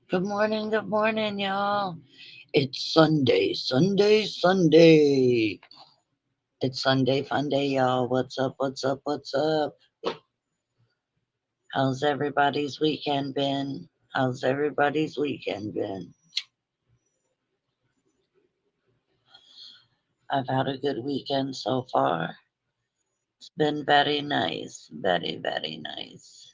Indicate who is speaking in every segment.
Speaker 1: Good morning, y'all. It's Sunday, Sunday, Sunday. It's Sunday Funday, y'all. What's up, what's up, what's up? How's everybody's weekend been? How's everybody's weekend been? I've had a good weekend so far. It's been very nice, very, very nice.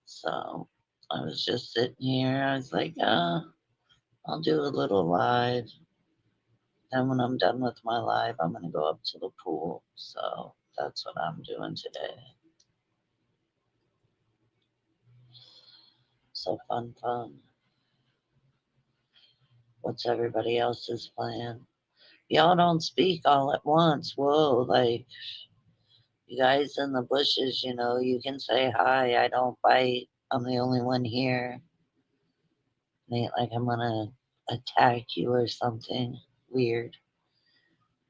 Speaker 1: So I was just sitting here. I was like, I'll do a little live. Then when I'm done with my live, I'm going to go up to the pool. So that's what I'm doing today. So fun, fun. What's everybody else's plan? Y'all don't speak all at once. Whoa, like you guys in the bushes, you can say hi. I don't bite. I'm the only one here. It ain't like I'm gonna attack you or something weird.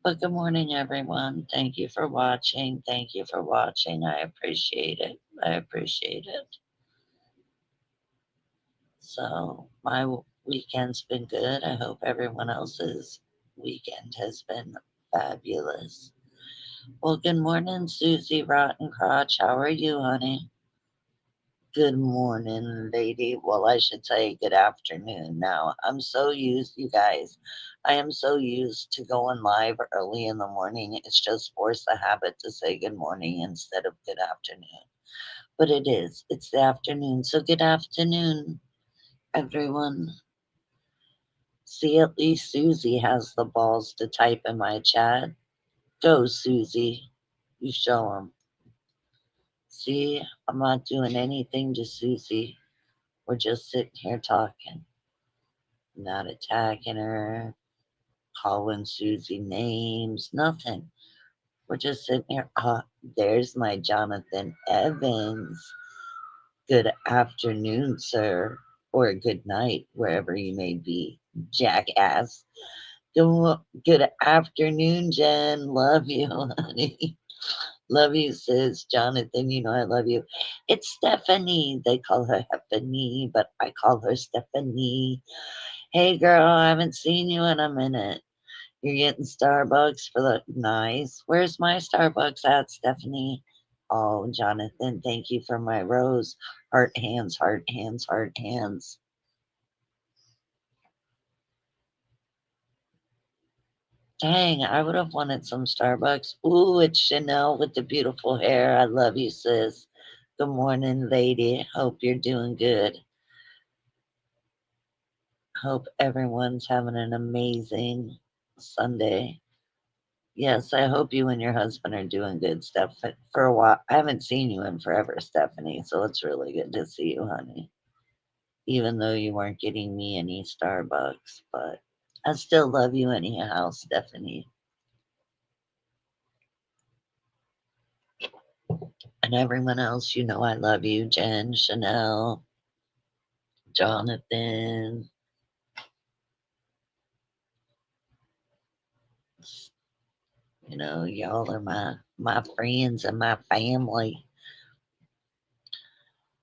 Speaker 1: But good morning, everyone. Thank you for watching. Thank you for watching. I appreciate it. I appreciate it. So, weekend's been good. I hope everyone else's weekend has been fabulous. Well, good morning, Susie Rotten Crotch. How are you, honey? Good morning, lady. Well, I should say good afternoon now. I'm so used, you guys. I am so used to going live early in the morning. It's just forced a habit to say good morning instead of good afternoon. But it is. It's the afternoon. So good afternoon, everyone. See, at least Susie has the balls to type in my chat. Go, Susie. You show 'em. See, I'm not doing anything to Susie. We're just sitting here talking, not attacking her, calling Susie names, nothing. We're just sitting here. There's my Jonathan Evans. Good afternoon, sir, or good night, wherever you may be, jackass. Good afternoon, Jen. Love you, honey. Love you, sis. Jonathan, you know I love you. It's Stephanie. They call her Stephanie, but I call her Stephanie. Hey, girl, I haven't seen you in a minute. You're getting Starbucks for the nice. Where's my Starbucks at, Stephanie? Oh, Jonathan, thank you for my rose. Heart hands, heart hands, heart hands. Dang, I would have wanted some Starbucks. Ooh, it's Chanel with the beautiful hair. I love you, sis. Good morning, lady. Hope you're doing good. Hope everyone's having an amazing Sunday. Yes, I hope you and your husband are doing good, Steph. For a while, I haven't seen you in forever, Stephanie, so it's really good to see you, honey. Even though you weren't getting me any Starbucks, but I still love you anyhow, Stephanie. And everyone else, you know I love you, Jen, Chanel, Jonathan. Y'all are my friends and my family.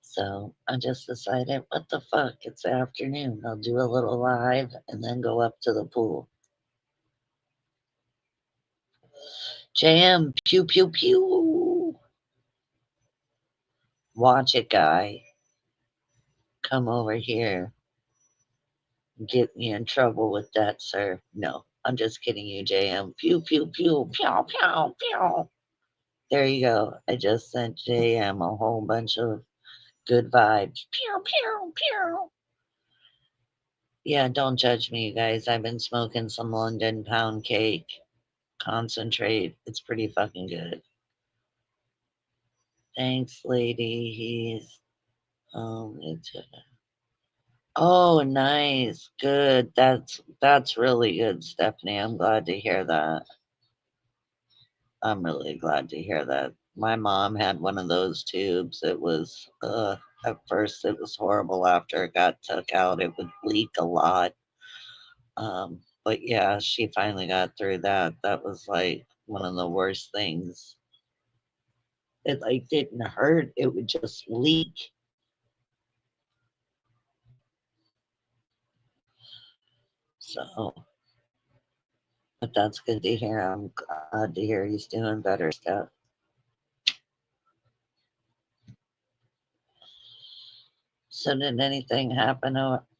Speaker 1: So I just decided, what the fuck? It's afternoon. I'll do a little live and then go up to the pool. Jam, pew pew pew. Watch it, guy. Come over here. Get me in trouble with that, sir. No, I'm just kidding you, JM. Pew pew pew, pew pew pew. There you go. I just sent JM a whole bunch of good vibes. Pew pew pew. Yeah, don't judge me, you guys. I've been smoking some London pound cake concentrate. It's pretty fucking good. Thanks, lady. It's oh, nice, good. That's really good, Stephanie. I'm glad to hear that. I'm really glad to hear that. My mom had one of those tubes. It was at first it was horrible. After it got took out, it would leak a lot. But yeah, she finally got through that. That was like one of the worst things. It like didn't hurt. It would just leak. So, but that's good to hear. I'm glad to hear he's doing better stuff. So, did anything happen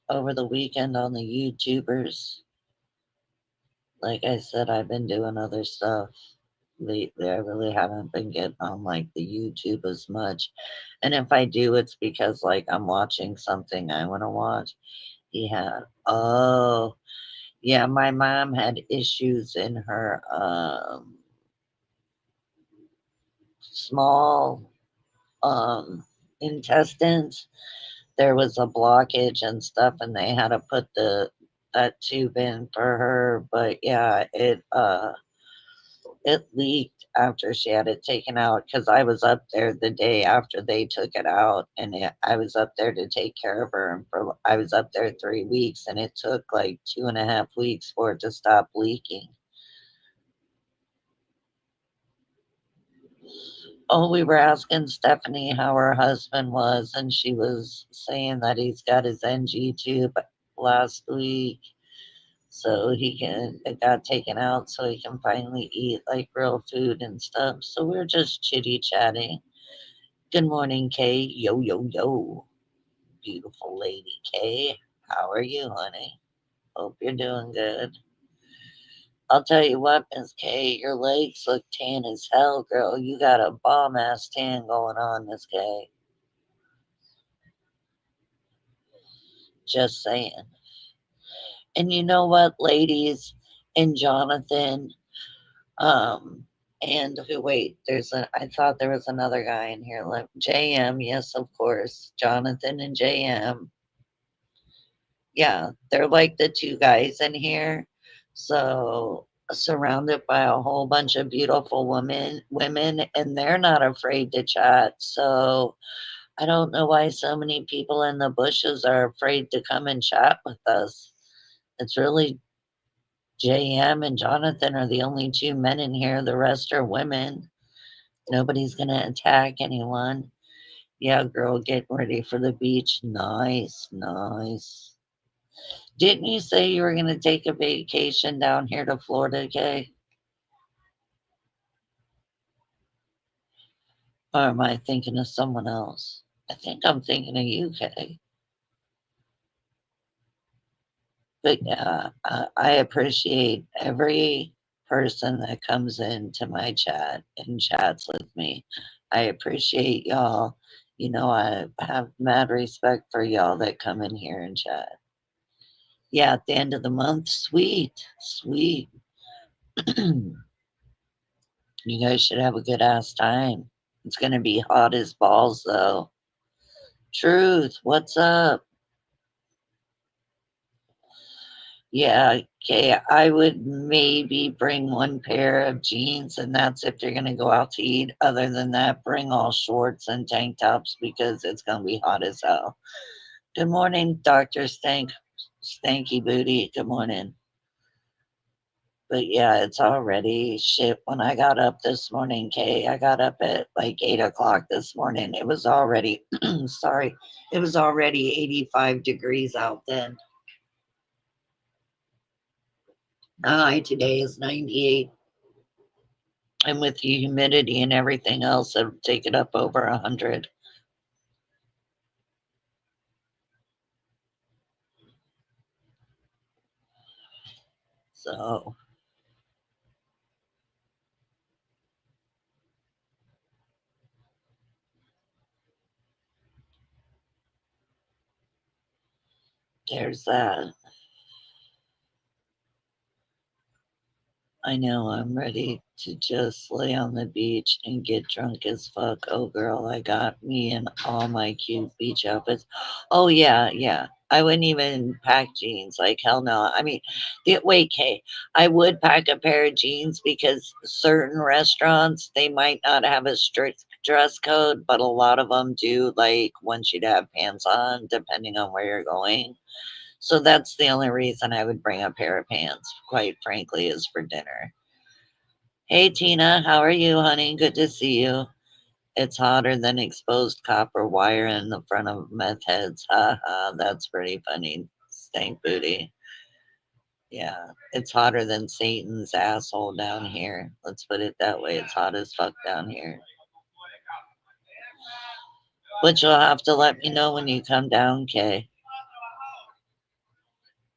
Speaker 1: over the weekend on the YouTubers? Like I said, I've been doing other stuff lately. I really haven't been getting on like the YouTube as much. And if I do, it's because like I'm watching something I want to watch. He had, oh, yeah, my mom had issues in her small um intestines. There was a blockage and stuff, and they had to put the that tube in for her. But yeah, it leaked after she had it taken out because I was up there the day after they took it out, and I was up there to take care of her. And I was up there 3 weeks, and it took like 2.5 weeks for it to stop leaking. Oh, we were asking Stephanie how her husband was, and she was saying that he's got his NG tube last week, so it got taken out so he can finally eat like real food and stuff. So we're just chitty chatting. Good morning, Kay. Yo, yo, yo. Beautiful lady, Kay. How are you, honey? Hope you're doing good. I'll tell you what, Miss Kay, your legs look tan as hell, girl. You got a bomb ass tan going on, Miss Kay. Just saying. And you know what, ladies and Jonathan, um, and who wait, I thought there was another guy in here. Like JM, yes, of course. Jonathan and JM. Yeah, they're like the two guys in here. So surrounded by a whole bunch of beautiful women, and they're not afraid to chat. So I don't know why so many people in the bushes are afraid to come and chat with us. It's really JM and Jonathan are the only two men in here. The rest are women. Nobody's gonna attack anyone. Yeah, girl, getting ready for the beach. Nice, nice. Didn't you say you were gonna take a vacation down here to Florida, Kay? Or am I thinking of someone else? I think I'm thinking of you, Kay. But yeah, I appreciate every person that comes into my chat and chats with me. I appreciate y'all. You know, I have mad respect for y'all that come in here and chat. Yeah, at the end of the month, sweet, sweet. You guys should have a good ass time. It's gonna be hot as balls, though. Truth, what's up? Yeah, okay. I would maybe bring one pair of jeans, and that's if you're gonna go out to eat. Other than that, bring all shorts and tank tops because it's gonna be hot as hell. Good morning, Doctor Stanky Booty. Good morning. But yeah, it's already shit. When I got up this morning, Kay, I got up at like 8 o'clock this morning. It was already, sorry, it was already 85 degrees out then. High today is 98. And with the humidity and everything else, it'll take it up over 100. So there's that. I know I'm ready to just lay on the beach and get drunk as fuck. Oh, girl, I got me in all my cute beach outfits. Oh, yeah, yeah. I wouldn't even pack jeans. Like, hell no. I mean, wait, Kay, I would pack a pair of jeans because certain restaurants, they might not have a strict dress code, but a lot of them do, like, want you to have pants on, depending on where you're going. So that's the only reason I would bring a pair of pants, quite frankly, is for dinner. Hey Tina, how are you, honey? Good to see you. It's hotter than exposed copper wire in the front of meth heads. Ha ha, that's pretty funny. Stank booty. Yeah, it's hotter than Satan's asshole down here. Let's put it that way. It's hot as fuck down here. But you'll have to let me know when you come down, Kay.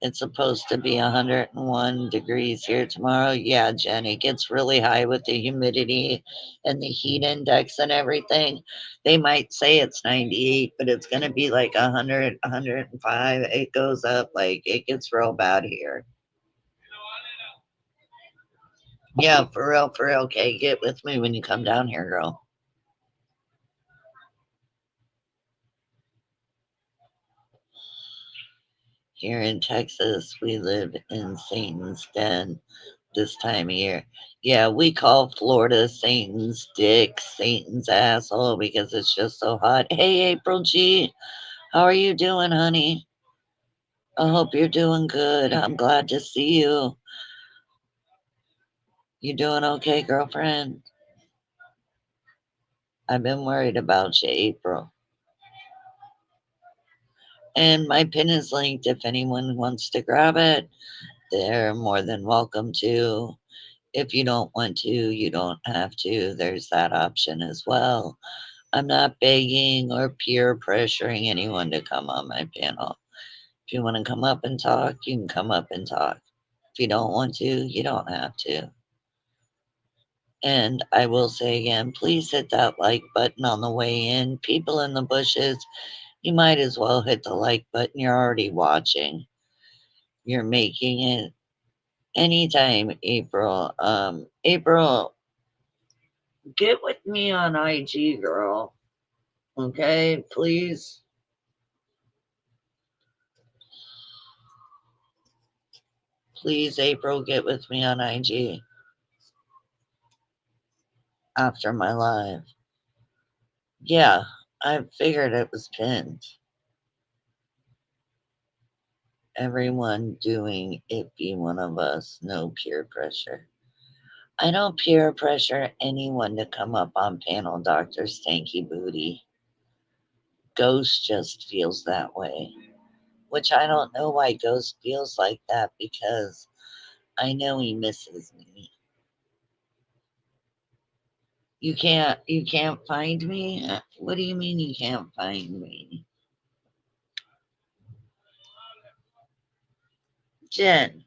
Speaker 1: It's supposed to be 101 degrees here tomorrow. Yeah, Jen, it gets really high with the humidity and the heat index and everything. They might say it's 98, but it's going to be like 100, 105. It goes up, like, it gets real bad here. Yeah, for real, Kay. Get with me when you come down here, girl. Here in Texas, we live in Satan's den this time of year. Yeah, we call Florida Satan's dick, Satan's asshole because it's just so hot. Hey, April G, how are you doing, honey? I hope you're doing good. I'm glad to see you. You doing okay, girlfriend? I've been worried about you, April. And my pin is linked if anyone wants to grab it. They're more than welcome to. If you don't want to, you don't have to. There's that option as well. I'm not begging or peer pressuring anyone to come on my panel. If you want to come up and talk, you can come up and talk. If you don't want to, you don't have to. And I will say again, please hit that like button on the way in. People in the bushes, you might as well hit the like button. You're already watching. You're making it anytime, April. April, get with me on IG, girl. Okay, please. Please, April, get with me on IG after my live. Yeah, I figured it was pinned. Everyone doing it be one of us, no peer pressure. I don't peer pressure anyone to come up on panel, Dr. Stanky Booty. Ghost just feels that way. Which I don't know why Ghost feels like that because I know he misses me. You can't find me? What do you mean you can't find me? Jen,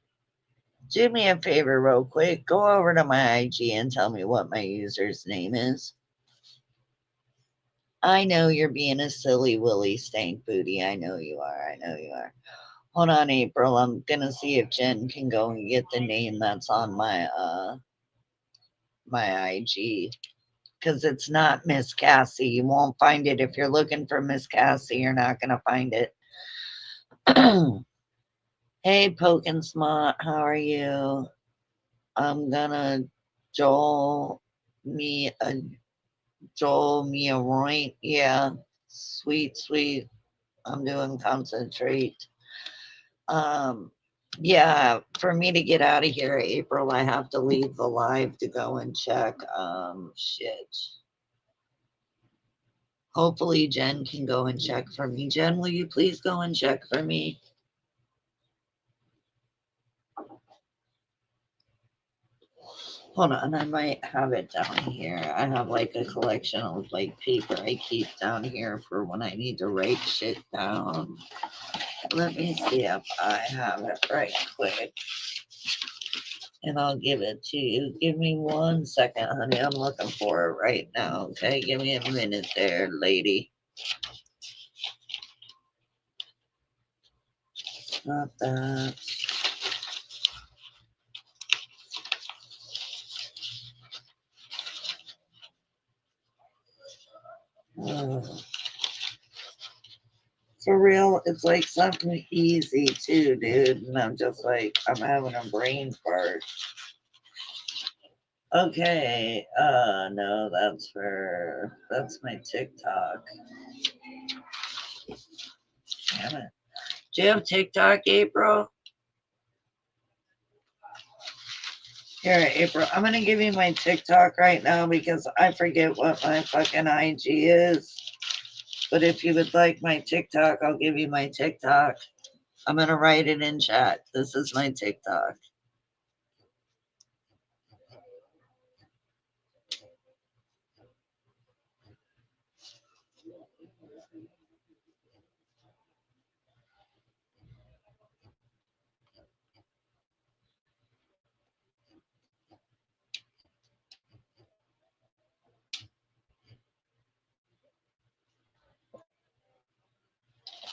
Speaker 1: do me a favor real quick. Go over to my IG and tell me what my user's name is. I know you're being a silly willy stank booty. I know you are. I know you are. Hold on, April. I'm gonna see if Jen can go and get the name that's on my IG. Because it's not Miss Cassie. You won't find it. If you're looking for Miss Cassie, you're not gonna find it. Hey, Pokin Smart, how are you? I'm gonna Joel me a Joel me a roint. Yeah, sweet, sweet. I'm doing concentrate. Um, yeah, for me to get out of here, April, I have to leave the live to go and check. Shit. Hopefully, Jen can go and check for me. Jen, will you please go and check for me? Hold on, I might have it down here. I have like a collection of like paper I keep down here for when I need to write shit down. Let me see if I have it right quick. And I'll give it to you. Give me 1 second, honey. I'm looking for it right now. Okay, give me a minute there, lady. Not that. Oh, for real, it's like something easy too, dude. And I'm just like, I'm having a brain fart. Okay, no, that's my TikTok. Damn it. Do you have TikTok, April? Here, April, I'm gonna give you my TikTok right now because I forget what my fucking IG is. But if you would like my TikTok, I'll give you my TikTok. I'm going to write it in chat. This is my TikTok.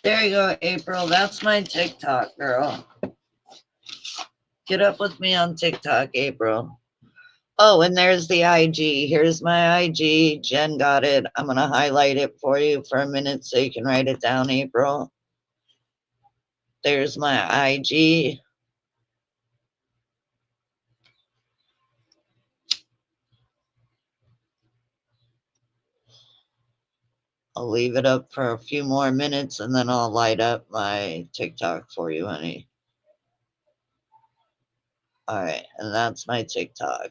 Speaker 1: There you go, April. That's my TikTok, girl. Get up with me on TikTok, April. Oh, and there's the IG. Here's my IG. Jen got it. I'm going to highlight it for you for a minute so you can write it down, April. There's my IG. I'll leave it up for a few more minutes and then I'll light up my TikTok for you, honey. All right, and that's my TikTok.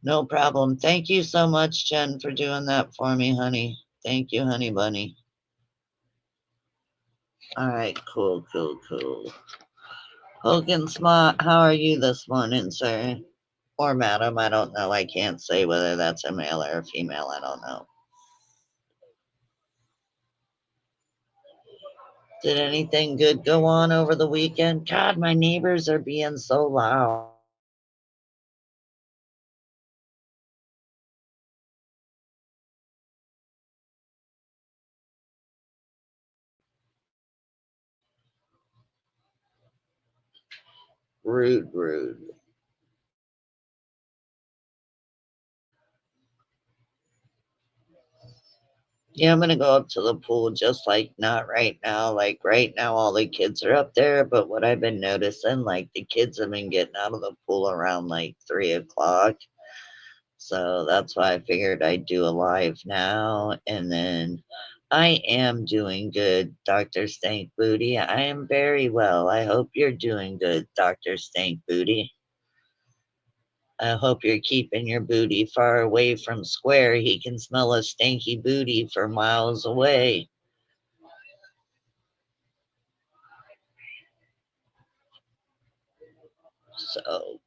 Speaker 1: No problem. Thank you so much, Jen, for doing that for me, honey. Thank you, honey bunny. All right, cool, cool, cool. Hogan Smart, how are you this morning, sir? Or madam, I don't know. I can't say whether that's a male or a female. I don't know. Did anything good go on over the weekend? God, my neighbors are being so loud. Rude, rude. Yeah, I'm gonna go up to the pool just like not right now. Like right now, all the kids are up there. But what I've been noticing, like the kids have been getting out of the pool around like 3 o'clock. So that's why I figured I'd do a live now. And then I am doing good, Dr. Stank Booty. I am very well. I hope you're doing good, Dr. Stank Booty. I hope you're keeping your booty far away from Square. He can smell a stanky booty for miles away. So,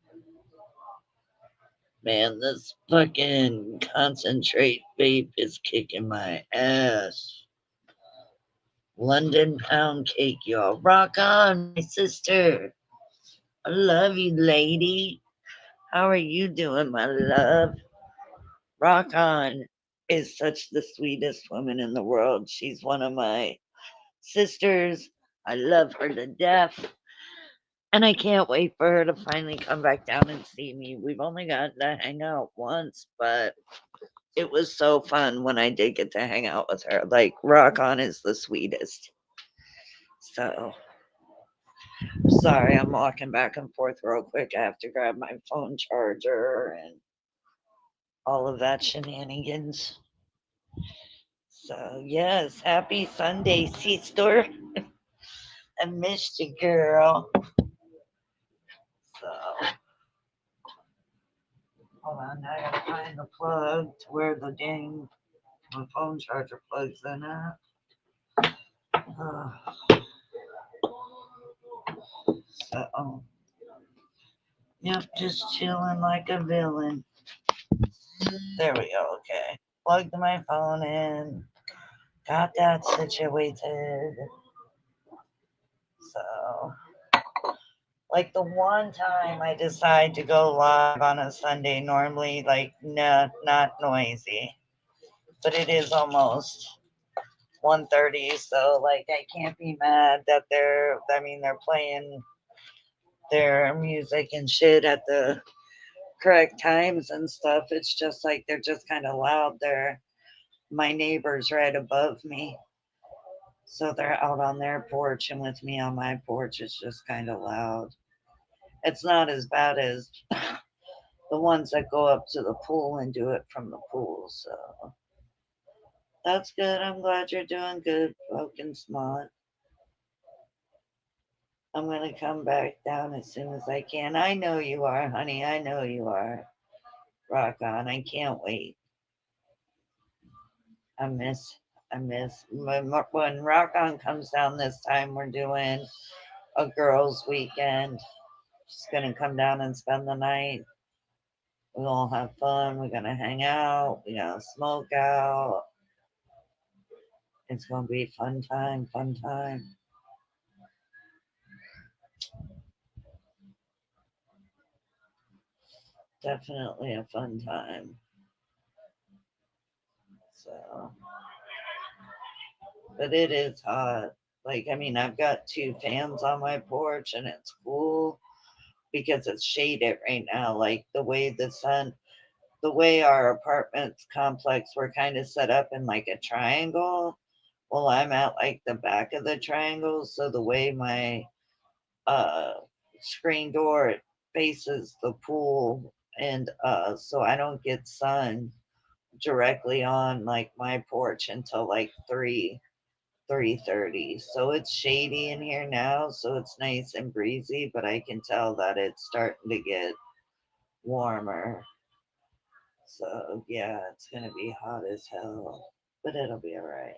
Speaker 1: man, this fucking concentrate vape is kicking my ass. London pound cake, y'all. Rock on, my sister. I love you, lady. How are you doing, my love? Rock on is such the sweetest woman in the world. She's one of my sisters. I love her to death. And I can't wait for her to finally come back down and see me. We've only gotten to hang out once, but it was so fun when I did get to hang out with her. Like, Rock On is the sweetest. So, sorry, I'm walking back and forth real quick. I have to grab my phone charger and all of that shenanigans. So, yes, happy Sunday, sister. I missed you, girl. So, hold on, I gotta find the plug to where the dang my phone charger plugs in at. So, yep, just chilling like a villain. There we go. Okay. Plugged my phone in. Got that situated. So, like the one time I decide to go live on a Sunday, normally, like, nah, not noisy, but it is almost 1:30, so like I can't be mad that they're playing their music and shit at the correct times and stuff. It's just like they're just kind of loud. They're my neighbors right above me. So they're out on their porch and with me on my porch. It's just kind of loud. It's not as bad as the ones that go up to the pool and do it from the pool. So that's good. I'm glad you're doing good, Broken Smart. I'm going to come back down as soon as I can. I know you are, honey. I know you are. Rock on. I can't wait. I miss I miss when Rock On comes down this time. We're doing a girls' weekend. Just gonna come down and spend the night. We're gonna have fun. We're gonna hang out. We're gonna smoke out. It's gonna be fun time. Fun time. Definitely a fun time. So, but it is hot. Like, I mean, I've got two fans on my porch and it's cool because it's shaded right now. Like, the way our apartment complex, we're kind of set up in like a triangle. Well, I'm at like the back of the triangle. So the way my uh, screen door faces the pool, and so I don't get sun directly on like my porch until like 3:30. So it's shady in here now, so it's nice and breezy, but I can tell that it's starting to get warmer. So yeah, it's gonna be hot as hell, but it'll be all right.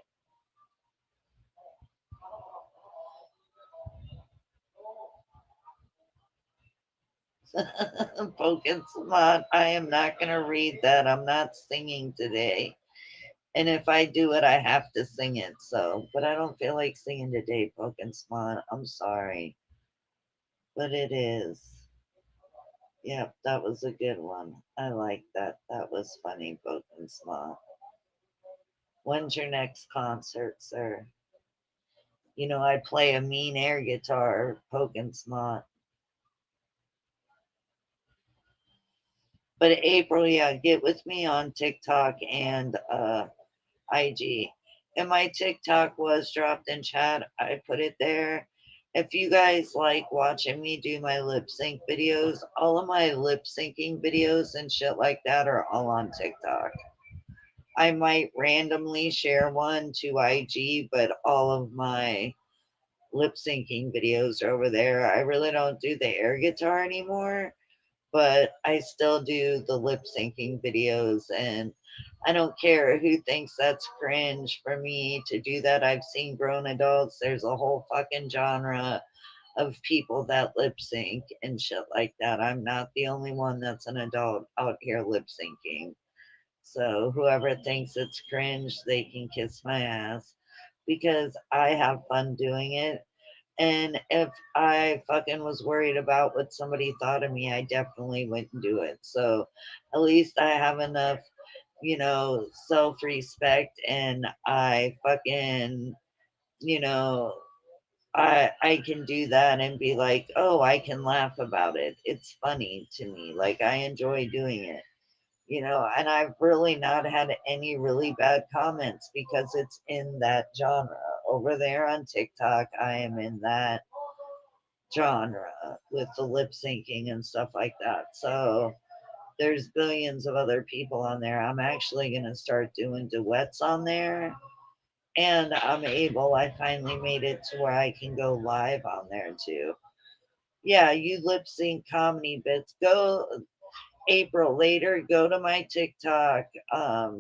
Speaker 1: Pokemon, I am not gonna read that. I'm not singing today. And if I do it, I have to sing it. So, but I don't feel like singing today, Pokemon. I'm sorry, but it is. Yep, that was a good one. I like that. That was funny, Pokemon. When's your next concert, sir? You know, I play a mean air guitar, Pokemon. But April, yeah, get with me on TikTok and IG. And my TikTok was dropped in chat. I put it there. If you guys like watching me do my lip sync videos, all of my lip syncing videos and shit like that are all on TikTok. I might randomly share one to IG, but all of my lip syncing videos are over there. I really don't do the air guitar anymore, but I still do the lip syncing videos, and I don't care who thinks that's cringe for me to do that. I've seen grown adults. There's a whole fucking genre of people that lip sync and shit like that. I'm not the only one that's an adult out here lip syncing. So whoever thinks it's cringe, they can kiss my ass because I have fun doing it. And if I fucking was worried about what somebody thought of me, I definitely wouldn't do it. So at least I have enough, self respect, and I fucking, you know, I can do that and be like, oh, I can laugh about it. It's funny to me. Like I enjoy doing it. And I've really not had any really bad comments because it's in that genre. Over there on TikTok, I am in that genre with the lip syncing and stuff like that. So there's billions of other people on there. I'm actually going to start doing duets on there. And I finally made it to where I can go live on there too. Yeah, you lip sync comedy bits. Go, April, later, go to my TikTok.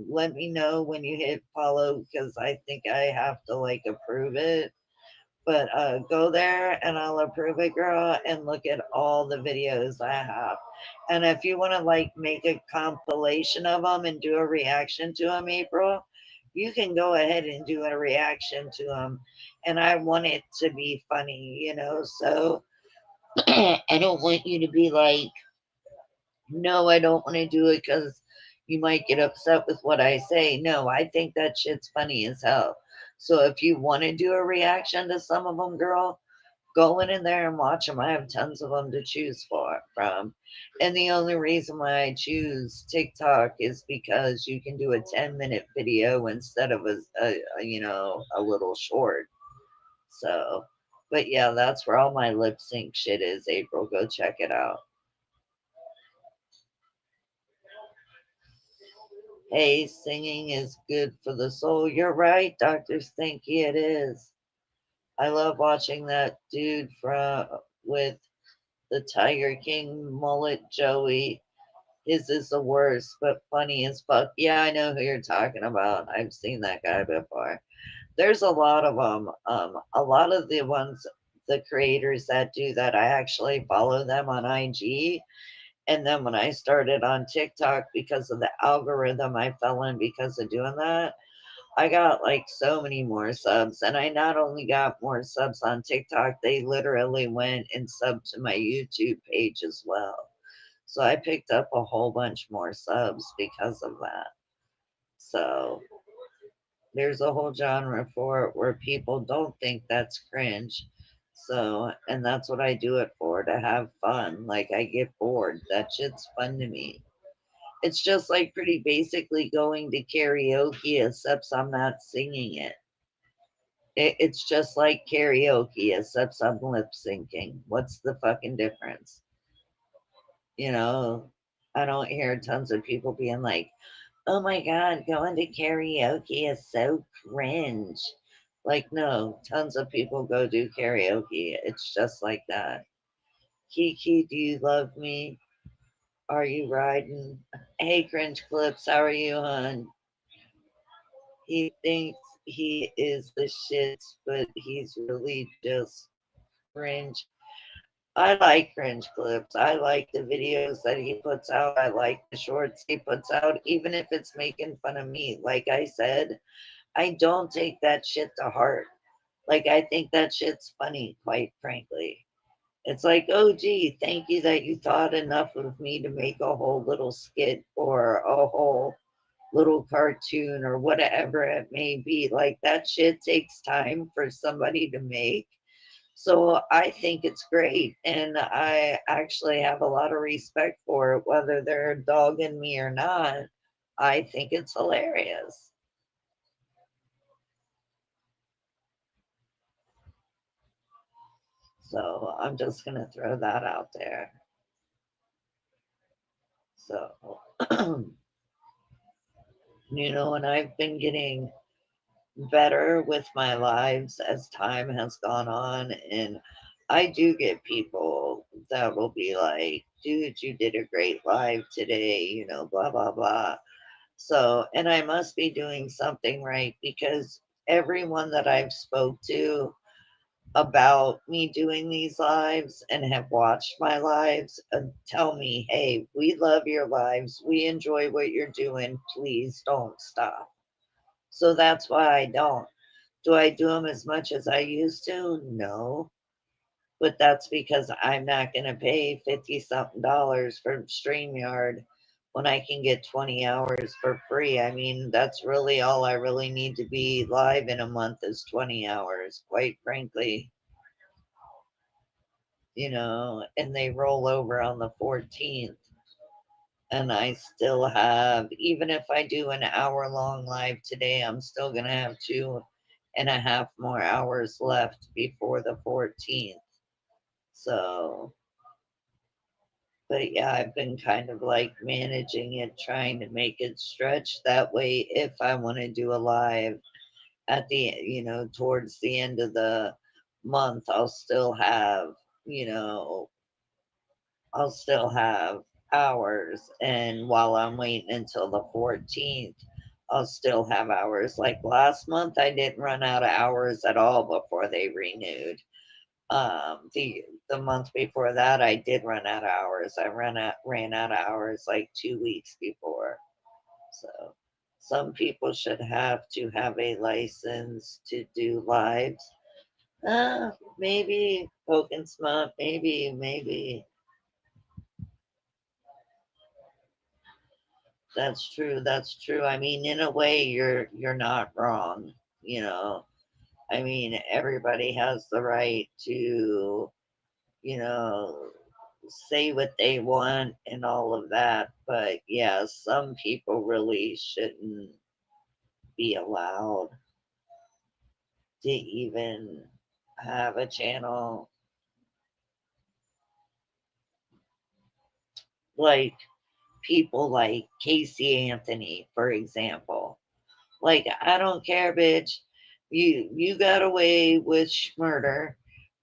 Speaker 1: Let me know when you hit follow because I think I have to like approve it. But go there and I'll approve it, girl, and look at all the videos I have. And if you want to like make a compilation of them and do a reaction to them, April, you can go ahead and do a reaction to them. And I want it to be funny, So I don't want you to be like, no, I don't want to do it because you might get upset with what I say. No, I think that shit's funny as hell. So if you want to do a reaction to some of them, girl, go in there and watch them. I have tons of them to choose from. And the only reason why I choose TikTok is because you can do a 10-minute video instead of a little short. So, but yeah, that's where all my lip sync shit is, April. Go check it out. Hey, singing is good for the soul. You're right, Dr. Stinky, it is. I love watching that dude with the Tiger King mullet, Joey. His is the worst, but funny as fuck. Yeah, I know who you're talking about. I've seen that guy before. There's a lot of them. A lot of the ones, the creators that do that, I actually follow them on IG. And then when I started on TikTok, because of the algorithm I fell in because of doing that, I got like so many more subs. And I not only got more subs on TikTok, they literally went and subbed to my YouTube page as well. So I picked up a whole bunch more subs because of that. So there's a whole genre for it where people don't think that's cringe. So, and that's what I do it for, to have fun. Like, I get bored. That shit's fun to me. It's just like pretty basically going to karaoke, except I'm not singing it. It's just like karaoke, except I'm lip syncing. What's the fucking difference? You know, I don't hear tons of people being like, oh my God, going to karaoke is so cringe. Like, no, tons of people go do karaoke. It's just like that. Kiki, do you love me? Are you riding? Hey, Cringe Clips, how are you, hon? He thinks he is the shits, but he's really just cringe. I like Cringe Clips. I like the videos that he puts out. I like the shorts he puts out, even if it's making fun of me. Like I said, I don't take that shit to heart. Like, I think that shit's funny, quite frankly. It's like, oh, gee, thank you that you thought enough of me to make a whole little skit or a whole little cartoon or whatever it may be. Like, that shit takes time for somebody to make. So I think it's great. And I actually have a lot of respect for it, whether they're dogging me or not. I think it's hilarious. So I'm just going to throw that out there. So, and I've been getting better with my lives as time has gone on. And I do get people that will be like, dude, you did a great live today, blah, blah, blah. So, and I must be doing something right because everyone that I've spoke to about me doing these lives and have watched my lives tell me, hey, we love your lives. We enjoy what you're doing. Please don't stop. So that's why I don't. Do I do them as much as I used to? No. But that's because I'm not going to pay 50 something dollars for StreamYard when I can get 20 hours for free. I mean, that's really all I really need to be live in a month is 20 hours, quite frankly. And they roll over on the 14th. And I still have, even if I do an hour long live today, I'm still going to have 2.5 more hours left before the 14th. So, but yeah, I've been kind of like managing it, trying to make it stretch. That way, if I want to do a live at towards the end of the month, you know, I'll still have hours. And while I'm waiting until the 14th, I'll still have hours. Like last month, I didn't run out of hours at all before they renewed. The month before that, I did run out of hours. I ran out of hours like 2 weeks before. So some people should have to have a license to do lives. Maybe poke and smut. Maybe. That's true. That's true. I mean, in a way, you're not wrong. You know, I mean, everybody has the right to, you know, say what they want and all of that. But yeah, some people really shouldn't be allowed to even have a channel like people like Casey Anthony, for example. Like, I don't care, bitch. You got away with murder.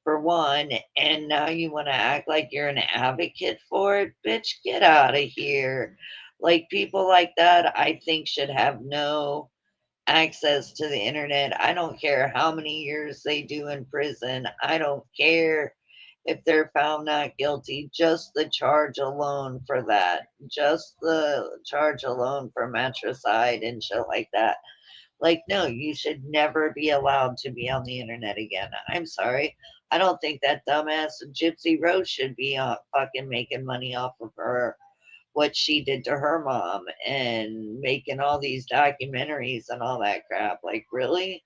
Speaker 1: for one, and now you want to act like you're an advocate for it. Bitch, get out of here. Like people like that, I think should have no access to the internet. I don't care how many years they do in prison. I don't care if they're found not guilty. Just the charge alone for that. Just the charge alone for matricide and shit like that. Like, no, you should never be allowed to be on the internet again. I'm sorry. I don't think that dumbass Gypsy Rose should be fucking making money off of her, what she did to her mom, and making all these documentaries and all that crap. Like, really?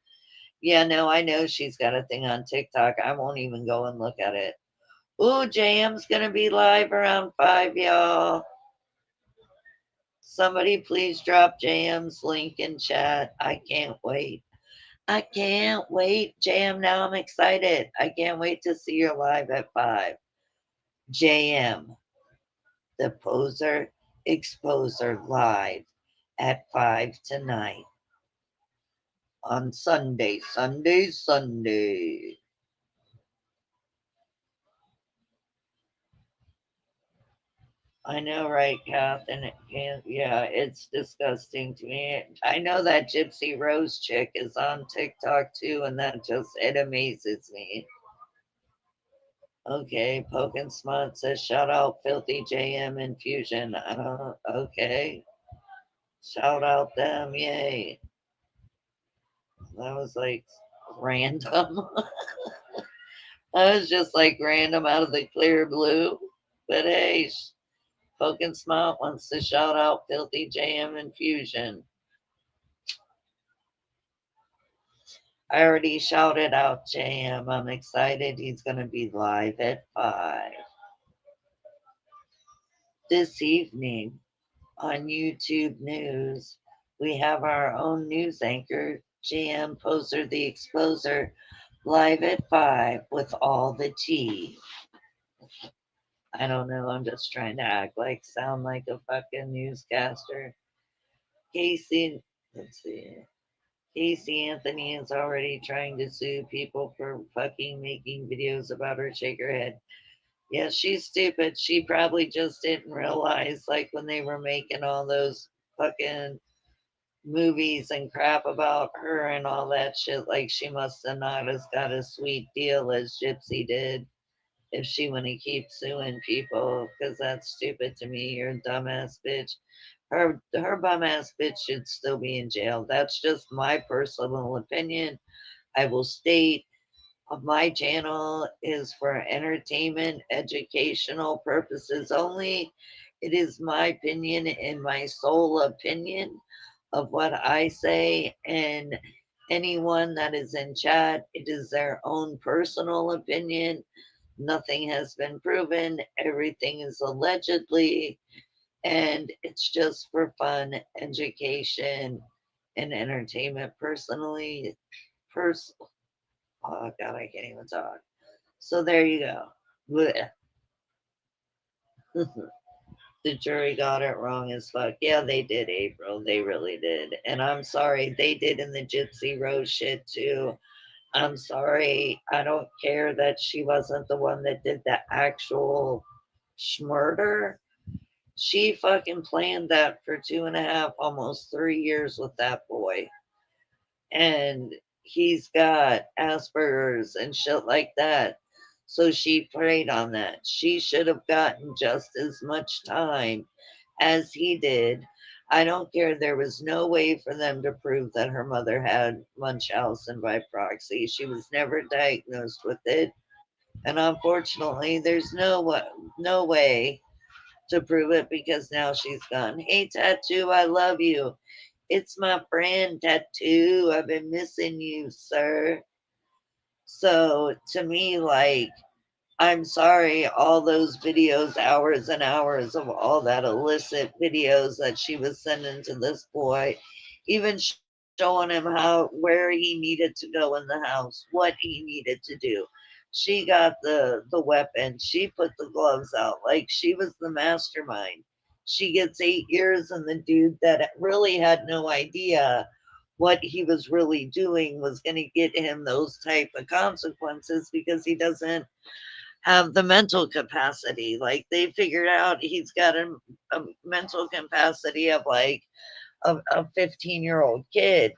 Speaker 1: Yeah, no, I know she's got a thing on TikTok. I won't even go and look at it. Ooh, JM's gonna be live around 5, y'all. Somebody please drop JM's link in chat. I can't wait. I can't wait, JM. Now I'm excited. I can't wait to see you live at 5. JM, the Poser Exposer live at 5 tonight on Sunday, Sunday, Sunday. I know, right, Kath? And it can't, yeah, it's disgusting to me. I know that Gypsy Rose chick is on TikTok too, and that just, it amazes me. Okay, Poking Smut says, shout out Filthy JM Infusion. I don't, okay. Shout out them, yay. That was like random. That was just like random out of the clear blue. But hey, Poking Smut wants to shout out Filthy JM Infusion. I already shouted out JM. I'm excited he's going to be live at 5 this evening on YouTube News. We have our own news anchor, JM Poser the Exposer, live at 5 with all the tea. I don't know. I'm just trying to sound like a fucking newscaster. Casey, let's see. Casey Anthony is already trying to sue people for fucking making videos about her shake her head. Yeah, she's stupid. She probably just didn't realize, like, when they were making all those fucking movies and crap about her and all that shit, like, she must have not as got a sweet deal as Gypsy did if she want to keep suing people, because that's stupid to me. You're a dumbass bitch. Her bum ass bitch should still be in jail. That's just my personal opinion. I will state my channel is for entertainment, educational purposes only. It is my opinion and my sole opinion of what I say, and anyone that is in chat, it is their own personal opinion. Nothing has been proven, everything is allegedly, and it's just for fun, education, and entertainment. Personally, pers- oh God, I can't even talk. So there you go. Blech. The jury got it wrong as fuck. Yeah, they did, April. They really did. And I'm sorry, they did in the Gypsy Rose shit too. I'm sorry. I don't care that she wasn't the one that did the actual murder. She fucking planned that for 2.5, almost 3 years with that boy. And he's got Asperger's and shit like that. So she preyed on that. She should have gotten just as much time as he did. I don't care. There was no way for them to prove that her mother had Munchausen by proxy. She was never diagnosed with it. And unfortunately, there's no way to prove it because now she's gone. Hey, Tattoo, I love you. It's my friend Tattoo. I've been missing you, sir. So to me, like, I'm sorry, all those videos, hours and hours of all that illicit videos that she was sending to this boy, even showing him where he needed to go in the house, what he needed to do. She got the weapon. She put the gloves out like she was the mastermind. She gets 8 years, and the dude that really had no idea what he was really doing was going to get him those type of consequences because he doesn't have the mental capacity. Like they figured out he's got a mental capacity of like a 15-year-old kid,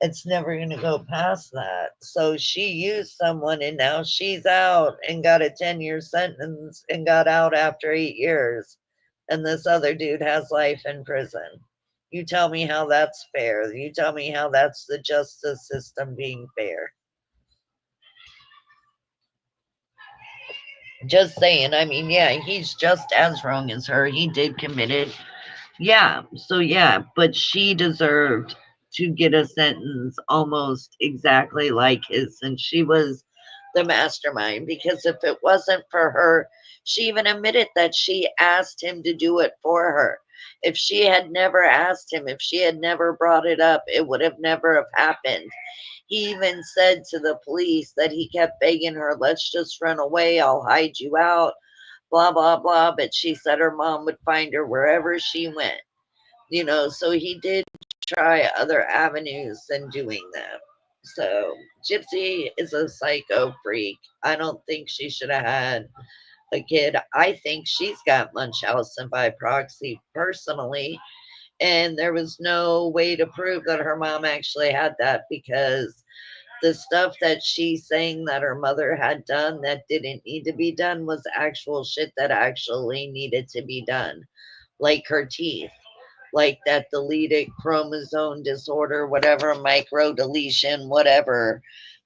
Speaker 1: it's never going to go past that. So she used someone and now she's out and got a 10-year sentence and got out after 8 years. And this other dude has life in prison. You tell me how that's fair. You tell me how that's the justice system being fair. Just saying. I mean, yeah, he's just as wrong as her. He did commit it. Yeah, so yeah, but she deserved to get a sentence almost exactly like his since she was the mastermind. Because if it wasn't for her, she even admitted that she asked him to do it for her. If she had never asked him, if she had never brought it up, it would have never have happened. He even said to the police that he kept begging her, let's just run away, I'll hide you out, blah, blah, blah. But she said her mom would find her wherever she went. So he did try other avenues than doing that. So Gypsy is a psycho freak. I don't think she should have had a kid. I think she's got Munchausen by proxy personally. And there was no way to prove that her mom actually had that because the stuff that she's saying that her mother had done that didn't need to be done was actual shit that actually needed to be done, like her teeth, like that deleted chromosome disorder, whatever, micro deletion, whatever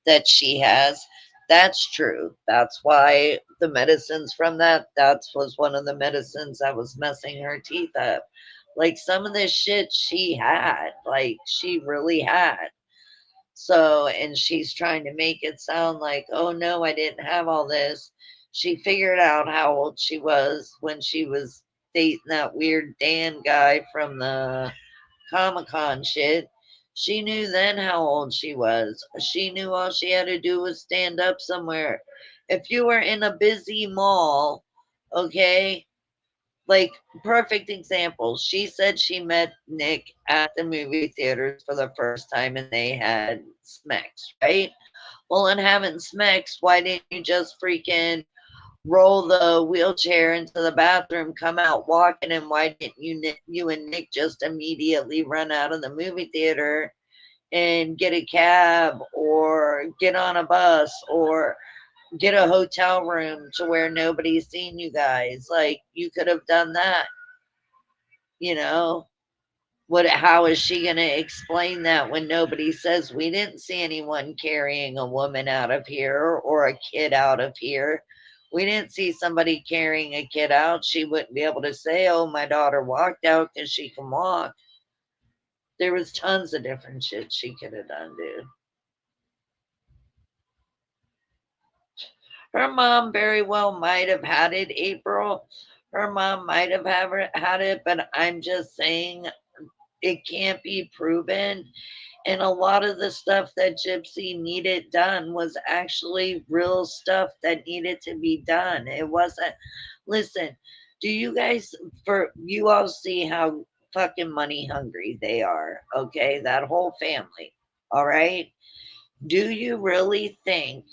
Speaker 1: that she has. That's true. That's why the medicines from that was one of the medicines that was messing her teeth up. Like some of this shit she had, like she really had. So, and she's trying to make it sound like, oh no, I didn't have all this. She figured out how old she was when she was dating that weird Dan guy from the Comic Con shit. She knew then how old she was. She knew all she had to do was stand up somewhere. If you were in a busy mall, okay, like perfect example. She said she met Nick at the movie theaters for the first time and they had smacks, right? Well, in having smacks, why didn't you just freaking roll the wheelchair into the bathroom, come out walking, and why didn't you and Nick just immediately run out of the movie theater and get a cab or get on a bus or get a hotel room to where nobody's seen you guys? Like you could have done that, you know. How is she going to explain that when nobody says we didn't see anyone carrying a woman out of here or a kid out of here? We didn't see somebody carrying a kid out. She wouldn't be able to say, "Oh, my daughter walked out because she can walk." There was tons of different shit she could have done, dude. Her mom very well might have had it, April. Her mom might have had it, but I'm just saying it can't be proven. And a lot of the stuff that Gypsy needed done was actually real stuff that needed to be done. It wasn't, listen, do you guys, for you all see how fucking money hungry they are, okay? That whole family, all right? Do you really think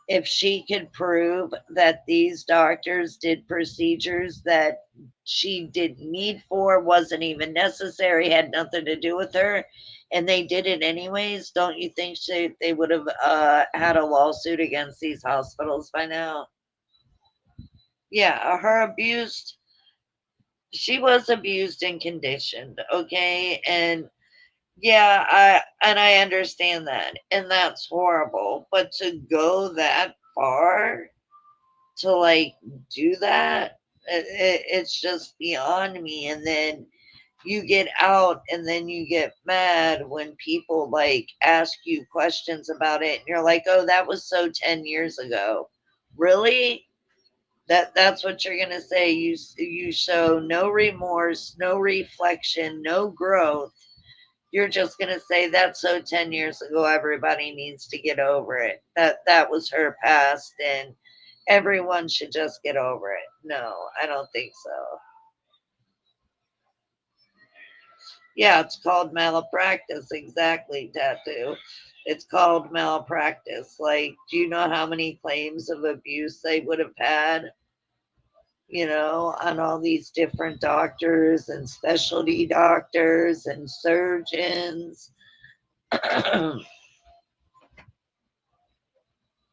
Speaker 1: if she could prove that these doctors did procedures that she didn't need for, wasn't even necessary, had nothing to do with her, and they did it anyways, don't you think they would have had a lawsuit against these hospitals by now? Yeah, her abused, she was abused and conditioned, okay? And yeah, I understand that, and that's horrible. But to go that far to like do that, it's just beyond me. And then you get out, and then you get mad when people like ask you questions about it, and you're like, "Oh, that was so 10 years ago." Really? That's what you're gonna say? You show no remorse, no reflection, no growth. You're just gonna say that's so 10 years ago. Everybody needs to get over it. That was her past, and everyone should just get over it. No, I don't think so. Yeah, it's called malpractice. Exactly, tattoo. It's called malpractice. Like, do you know how many claims of abuse they would have had, on all these different doctors and specialty doctors and surgeons?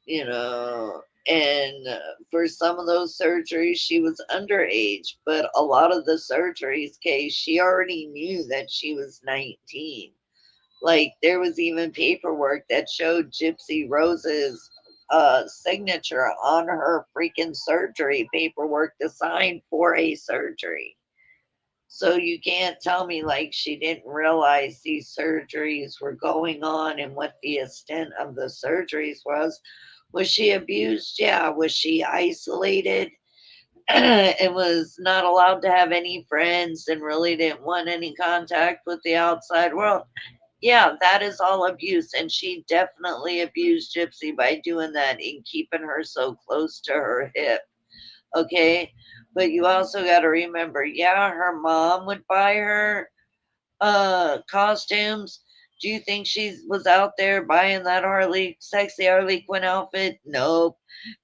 Speaker 1: you know, and for some of those surgeries, she was underage, but a lot of the surgeries, case she already knew that she was 19. Like, there was even paperwork that showed Gypsy Rose's signature on her freaking surgery paperwork to sign for a surgery. So you can't tell me like she didn't realize these surgeries were going on and what the extent of the surgeries was. Was she abused? Yeah. Was she isolated and was not allowed to have any friends and really didn't want any contact with the outside world? Yeah, that is all abuse. And she definitely abused Gypsy by doing that and keeping her so close to her hip. Okay. But you also got to remember, yeah, her mom would buy her costumes. Do you think she was out there buying that sexy Harley Quinn outfit? Nope.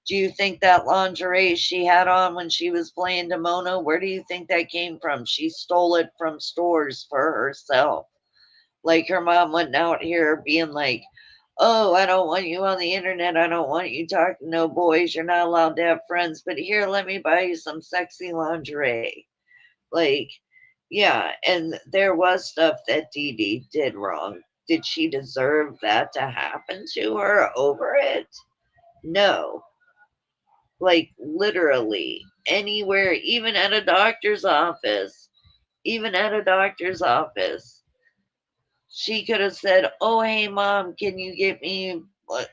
Speaker 1: Do you think that lingerie she had on when she was playing Demona, where do you think that came from? She stole it from stores for herself. Like her mom went out here being like, "Oh, I don't want you on the internet. I don't want you talking to no boys. You're not allowed to have friends. But here, let me buy you some sexy lingerie." Like, yeah, and there was stuff that Dee Dee did wrong. Did she deserve that to happen to her over it? No. Like, literally, anywhere, even at a doctor's office, even at a doctor's office, she could have said, "Oh, hey, mom, can you get me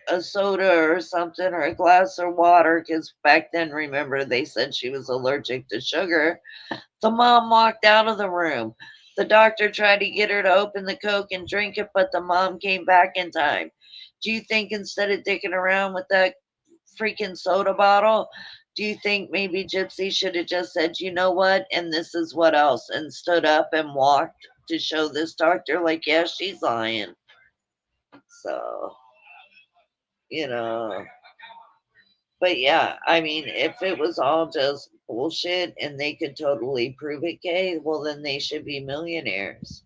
Speaker 1: a soda or something or a glass of water?" Because back then, remember, they said she was allergic to sugar. The mom walked out of the room. The doctor tried to get her to open the Coke and drink it, but the mom came back in time. Do you think instead of dicking around with that freaking soda bottle, do you think maybe Gypsy should have just said, "You know what? And this is what else," and stood up and walked to show this doctor, like, yeah, she's lying. So, you know, but yeah, I mean, if it was all just bullshit and they could totally prove it gay, well, then they should be millionaires,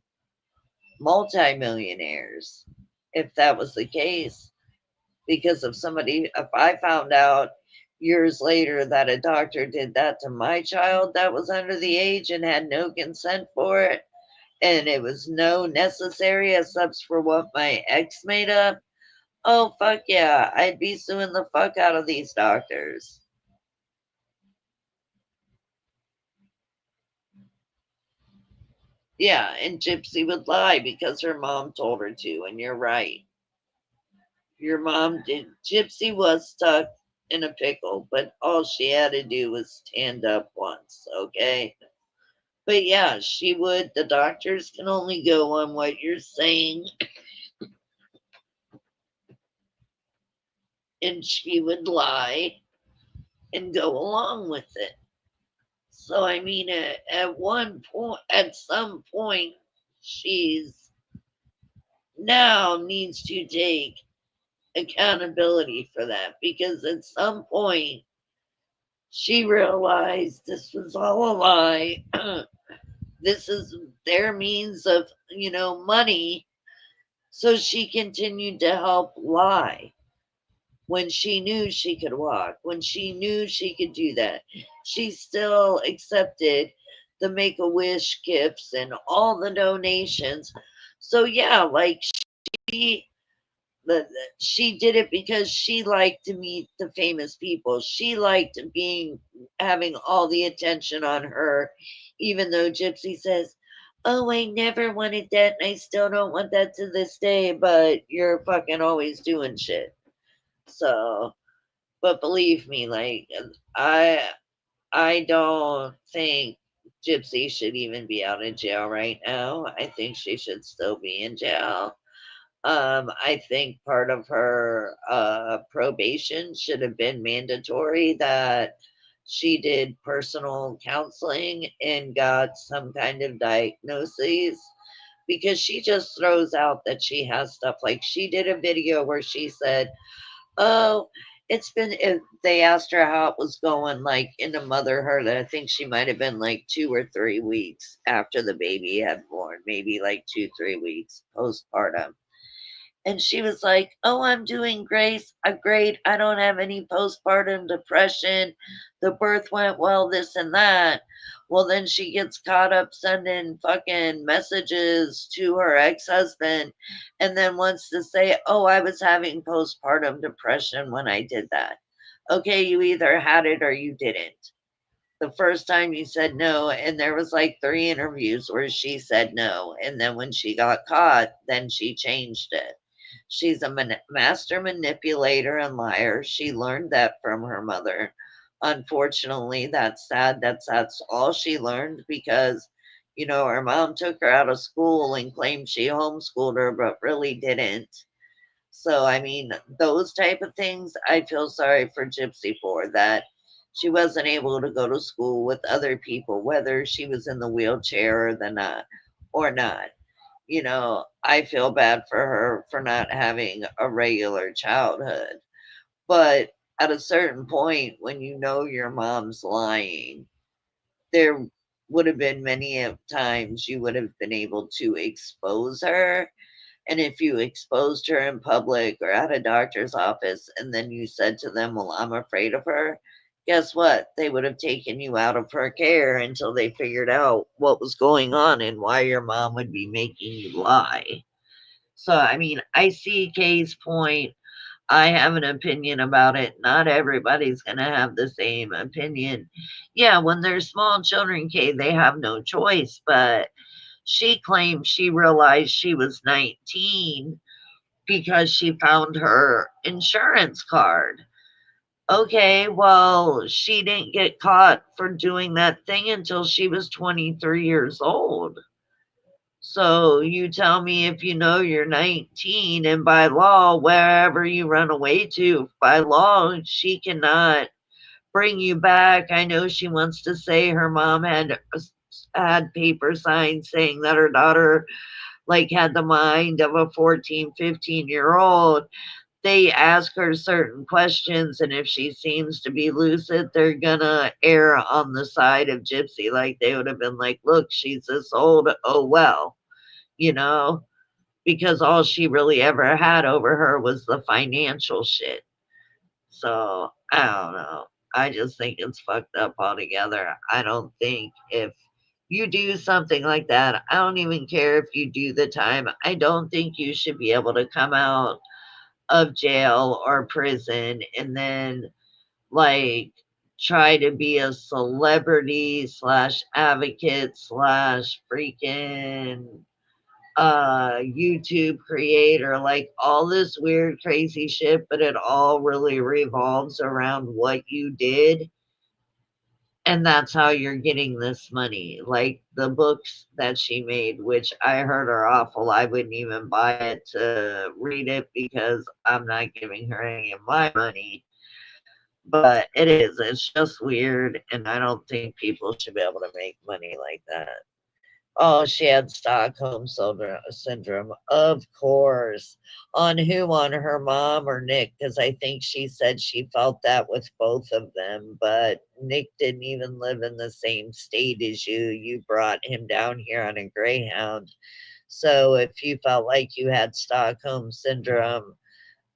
Speaker 1: multimillionaires, if that was the case. Because if I found out years later that a doctor did that to my child that was under the age and had no consent for it, and it was no necessary except for what my ex made up, oh, fuck yeah, I'd be suing the fuck out of these doctors. Yeah, and Gypsy would lie because her mom told her to, and you're right. Your mom did. Gypsy was stuck in a pickle, but all she had to do was stand up once, okay? But yeah, she would. The doctors can only go on what you're saying, and she would lie and go along with it. So, I mean, at one point, at some point, she's now needs to take accountability for that because at some point she realized this was all a lie. This is their means of, money. So she continued to help lie when she knew she could walk, when she knew she could do that. She still accepted the make a wish gifts and all the donations. So, yeah, like she she did it because she liked to meet the famous people. She liked being having all the attention on her, even though Gypsy says, "Oh, I never wanted that, and I still don't want that to this day." But you're fucking always doing shit. So, but believe me, like I, I don't think Gypsy should even be out of jail right now. I think she should still be in jail. I think part of her probation should have been mandatory that she did personal counseling and got some kind of diagnosis because she just throws out that she has stuff. Like she did a video where she said, "Oh, they asked her how it was going, like in the motherhood. I think she might have been like 2 or 3 weeks after the baby had born, maybe like 2, 3 weeks postpartum. And she was like, "Oh, I'm doing great. I don't have any postpartum depression. The birth went well, this and that." Well, then she gets caught up sending fucking messages to her ex husband and then wants to say, "Oh, I was having postpartum depression when I did that." Okay, you either had it or you didn't. The first time you said no, and there was like 3 interviews where she said no, and then when she got caught, then she changed it. She's a master manipulator and liar. She learned that from her mother. Unfortunately, that's sad. That's all she learned because her mom took her out of school and claimed she homeschooled her, but really didn't. So, I mean, those type of things, I feel sorry for Gypsy for that. She wasn't able to go to school with other people, whether she was in the wheelchair or not. I feel bad for her for not having a regular childhood. But at a certain point, when you know your mom's lying, there would have been many times you would have been able to expose her, and if you exposed her in public or at a doctor's office and then you said to them, "Well, I'm afraid of her," guess what? They would have taken you out of her care until they figured out what was going on and why your mom would be making you lie. So, I mean, I see Kay's point. I have an opinion about it. Not everybody's going to have the same opinion. Yeah, when they're small children, Kay, they have no choice, but she claimed she realized she was 19 because she found her insurance card. Okay, well, she didn't get caught for doing that thing until she was 23 years old. So you tell me if you know you're 19 and by law, wherever you run away to, by law, she cannot bring you back. I know she wants to say her mom had paper signs saying that her daughter like had the mind of a 14, 15-year old. They ask her certain questions, and if she seems to be lucid, they're gonna err on the side of Gypsy. Like they would have been like, "Look, she's this old. Oh well," you know, because all she really ever had over her was the financial shit. So I don't know. I just think it's fucked up altogether. I don't think if you do something like that, I don't even care if you do the time. I don't think you should be able to come out of jail or prison and then like try to be a celebrity slash advocate slash freaking YouTube creator, like all this weird crazy shit, but it all really revolves around what you did, and that's how you're getting this money. Like the books that she made, which I heard are awful. I wouldn't even buy it to read it because I'm not giving her any of my money. But it is. It's just weird, and I don't think people should be able to make money like that. Oh, she had Stockholm syndrome, of course. On who? On her mom or Nick? Because I think she said she felt that with both of them. But Nick didn't even live in the same state as you. You brought him down here on a Greyhound. So if you felt like you had Stockholm syndrome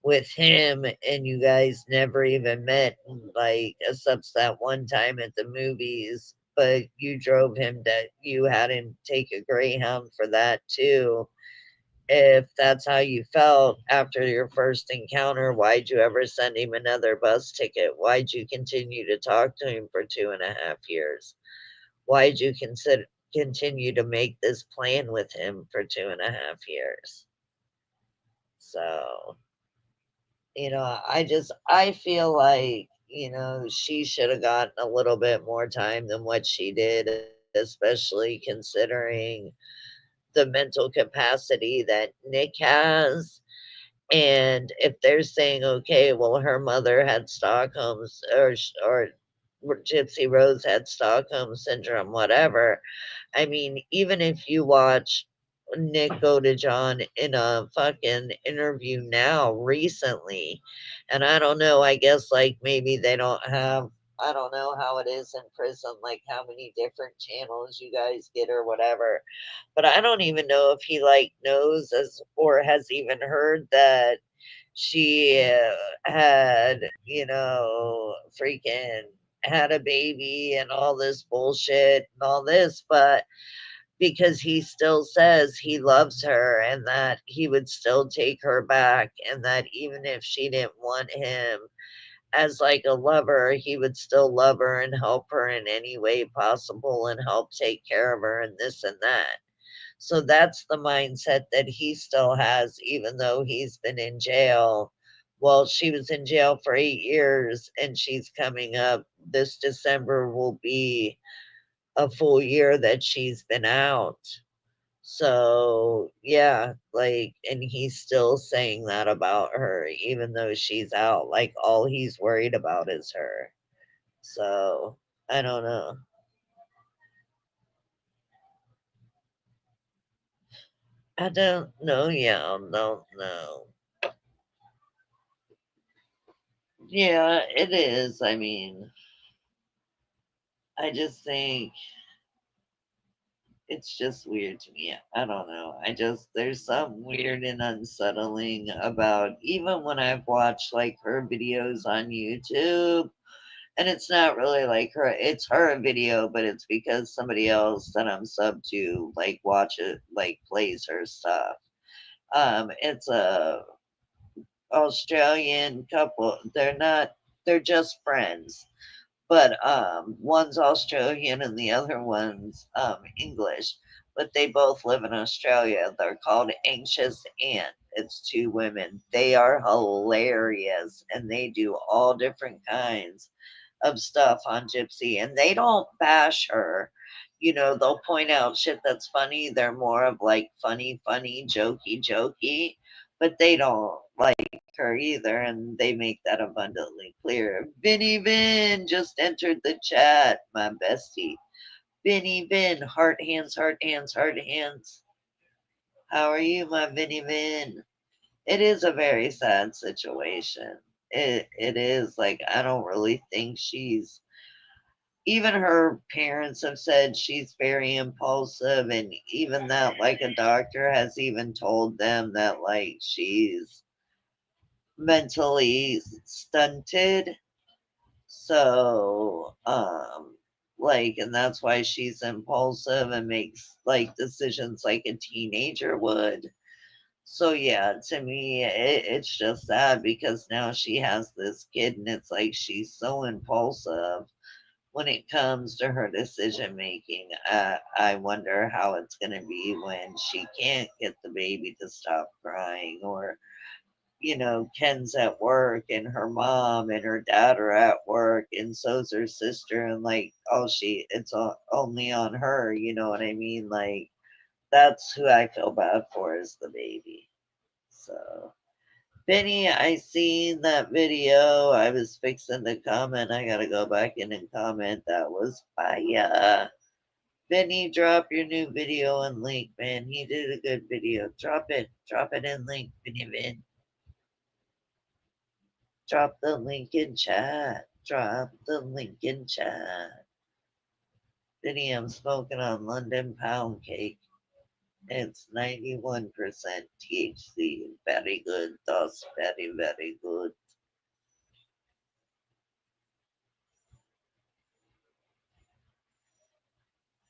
Speaker 1: with him and you guys never even met, like, except that one time at the movies, but you drove him that you had him take a Greyhound for that too. If that's how you felt after your first encounter, why'd you ever send him another bus ticket? Why'd you continue to talk to him for 2.5 years? Why'd you continue to make this plan with him for 2.5 years? So, I feel like, she should have gotten a little bit more time than what she did, especially considering the mental capacity that Nick has. And if they're saying, okay, well, her mother had Stockholm's or Gypsy Rose had Stockholm syndrome, whatever. I mean, even if you watch Nick Gotage on in a fucking interview now recently. And I don't know, I guess like maybe they don't have, I don't know how it is in prison, like how many different channels you guys get or whatever. But I don't even know if he like knows as or has even heard that she had, freaking had a baby and all this bullshit and all this, but because he still says he loves her and that he would still take her back and that even if she didn't want him as like a lover, he would still love her and help her in any way possible and help take care of her and this and that. So that's the mindset that he still has, even though he's been in jail. Well, she was in jail for 8 years and she's coming up. This December will be a full year that she's been out. So, yeah, like, and he's still saying that about her, even though she's out. Like, all he's worried about is her. So, I don't know. I don't know. Yeah, I don't know. Yeah, it is. I mean, I just think it's just weird to me. I don't know. There's something weird and unsettling about even when I've watched like her videos on YouTube. And it's not really like her, it's her video, but it's because somebody else that I'm sub to like watch it, like plays her stuff. It's a Australian couple. They're just friends, but one's Australian and the other one's English. But they both live in Australia. They're called Anxious Ant. It's two women. They are hilarious and they do all different kinds of stuff on Gypsy, and they don't bash her. They'll point out shit that's funny. They're more of like funny, jokey, jokey, but they don't like her either, and they make that abundantly clear. Vinny Vin just entered the chat, my bestie. Vinny Vin, heart hands, heart hands, heart hands. How are you, my Vinny Vin? It is a very sad situation. It is like I don't really think she's even her parents have said she's very impulsive and even that like a doctor has even told them that like she's mentally stunted. So like and that's why she's impulsive and makes like decisions like a teenager would. So yeah, to me, it's just sad because now she has this kid, and it's like she's so impulsive when it comes to her decision making. I wonder how it's going to be when she can't get the baby to stop crying, or Ken's at work, and her mom and her dad are at work, and so's her sister, and like, oh, only on her. You know what I mean? Like, that's who I feel bad for is the baby. So, Benny, I seen that video. I was fixing to comment. I gotta go back in and comment. That was fire. Benny, drop your new video and link, man. He did a good video. Drop it. Drop it in link, Benny Vin. Drop the link in chat. Drop the link in chat. Benny, I'm smoking on London pound cake. It's 91% THC. Very good. That's very, very good.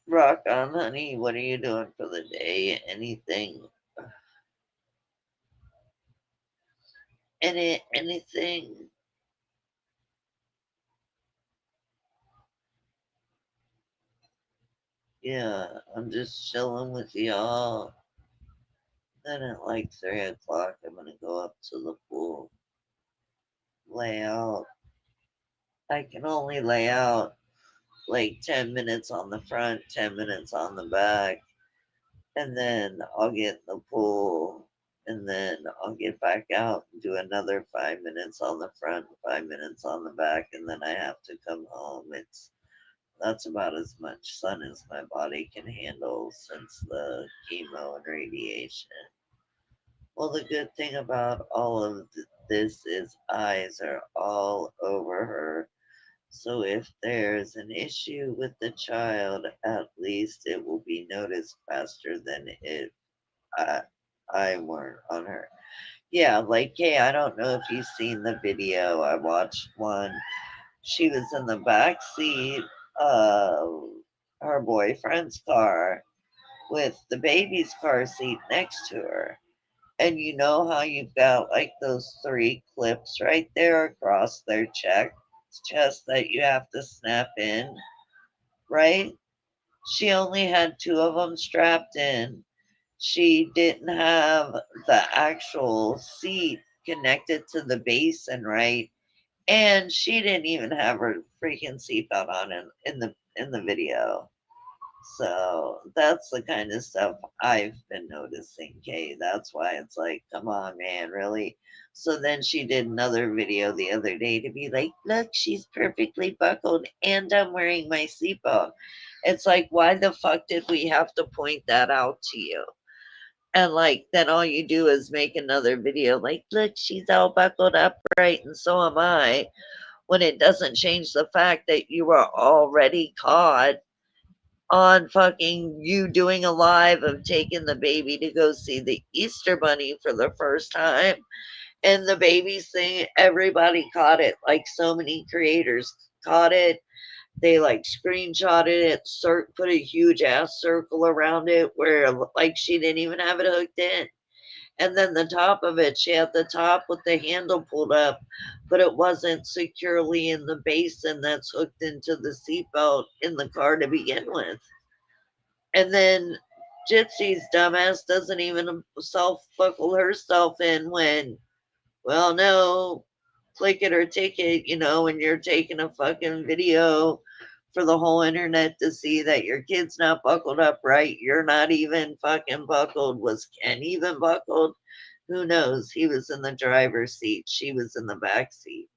Speaker 1: Rock on, honey. What are you doing for the day? Anything? Anything? Yeah, I'm just chilling with y'all. Then at like 3 o'clock, I'm gonna go up to the pool, lay out. I can only lay out like 10 minutes on the front, 10 minutes on the back, and then I'll get in the pool, and then I'll get back out and do another 5 minutes on the front, 5 minutes on the back, and then I have to come home. It's That's about as much sun as my body can handle since the chemo and radiation. Well, the good thing about all of this is eyes are all over her. So if there's an issue with the child, at least it will be noticed faster than if I, I weren't on her. Yeah, like, hey, I don't know if you've seen the video. I watched one. She was in the back seat of her boyfriend's car with the baby's car seat next to her. And you know how you've got like those three clips right there across their chest that you have to snap in, right? She only had two of them strapped in. She didn't have the actual seat connected to the basin, right? And she didn't even have her freaking seatbelt on in the video. So that's the kind of stuff I've been noticing, Kay. That's why it's like, come on, man, really? So then she did another video the other day to be like, look, she's perfectly buckled and I'm wearing my seatbelt. It's like, why the fuck did we have to point that out to you? And like, then all you do is make another video like, look, she's all buckled upright and so am I, when it doesn't change the fact that you were already caught on fucking you doing a live of taking the baby to go see the Easter Bunny for the first time. And the baby thing, everybody caught it. Like so many creators caught it. They like screenshotted it, put a huge ass circle around it where it looked like she didn't even have it hooked in. And then the top of it, she had the top with the handle pulled up, but it wasn't securely in the basin that's hooked into the seatbelt in the car to begin with. And then Gypsy's dumbass doesn't even self buckle herself in when, well, no, click it or ticket, when you're taking a fucking video for the whole internet to see that your kid's not buckled up right. You're not even fucking buckled. Was Ken even buckled? Who knows? He was in the driver's seat. She was in the back seat.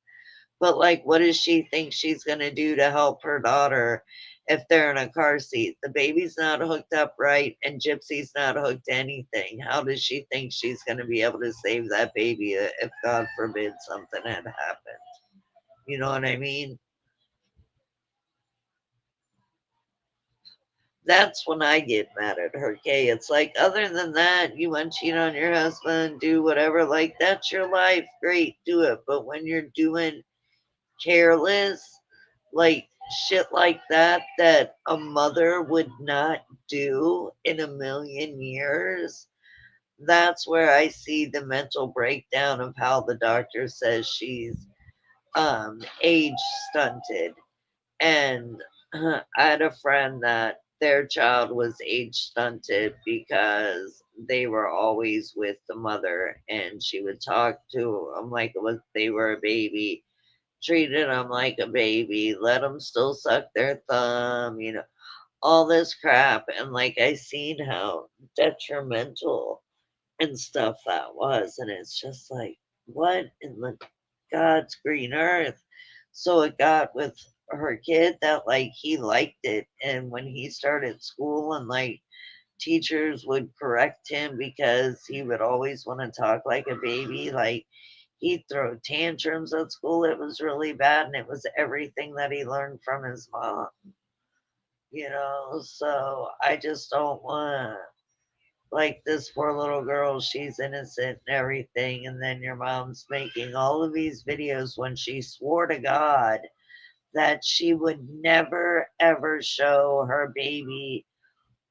Speaker 1: But like, what does she think she's gonna do to help her daughter if they're in a car seat? The baby's not hooked up right, and Gypsy's not hooked to anything. How does she think she's gonna be able to save that baby if God forbid something had happened? You know what I mean? That's when I get mad at her, Kay. It's like, other than that, you want to cheat on your husband, do whatever, like, that's your life. Great, do it. But when you're doing careless, like shit like that a mother would not do in a million years. That's where I see the mental breakdown of how the doctor says she's age stunted. And I had a friend that their child was age stunted because they were always with the mother and she would talk to them like it was they were a baby, treated them like a baby, let them still suck their thumb, all this crap. And like, I seen how detrimental and stuff that was. And it's just like, what in the God's green earth? So it got with her kid that like he liked it. And when he started school and like teachers would correct him because he would always want to talk like a baby, like he'd throw tantrums at school. It was really bad, and it was everything that he learned from his mom. So I just don't want, like, this poor little girl, she's innocent and everything, and then your mom's making all of these videos when she swore to God that she would never ever show her baby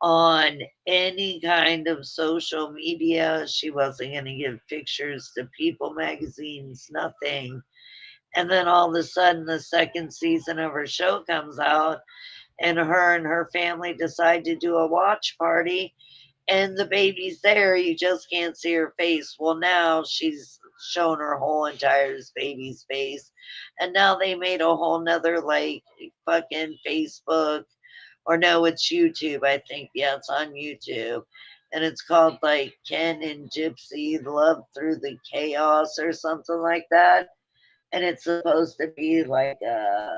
Speaker 1: on any kind of social media. She wasn't going to give pictures to People magazines, nothing. And then all of a sudden, the second season of her show comes out, and her family decide to do a watch party, and the baby's there. You just can't see her face. Well, now she's shown her whole entire baby's face. And now they made a whole nother, like, fucking Facebook, or no, it's YouTube, I think. Yeah, it's on YouTube. And it's called like Ken and Gypsy Love Through the Chaos or something like that. and it's supposed to be like a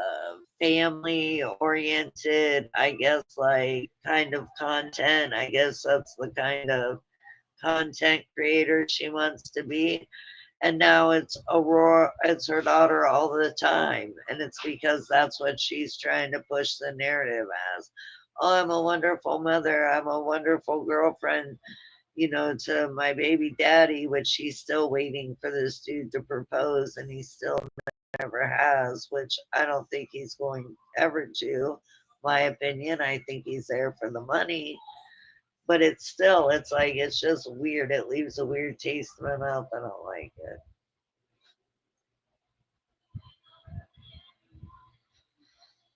Speaker 1: family oriented, I guess, like kind of content. I guess that's the kind of content creator she wants to be. And now it's Aurora, it's her daughter all the time. And it's because that's what she's trying to push the narrative as. Oh, I'm a wonderful mother. I'm a wonderful girlfriend, to my baby daddy, which she's still waiting for this dude to propose, and he still never has, which I don't think he's going ever to. My opinion, I think he's there for the money, but it's like, it's just weird. It leaves a weird taste in my mouth. I don't like it.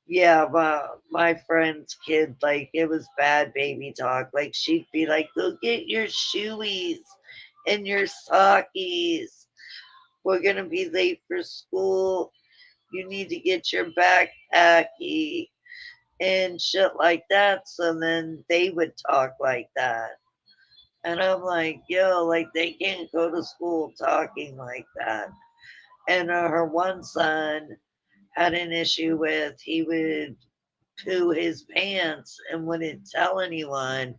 Speaker 1: Yeah, my friend's kid, like, it was bad baby talk. Like, she'd be like, go get your shoeies and your sockies. We're going to be late for school. You need to get your backpacky and shit like that. So then they would talk like that. And I'm like, yo, like, they can't go to school talking like that. And her one son had an issue with, he would poo his pants and wouldn't tell anyone.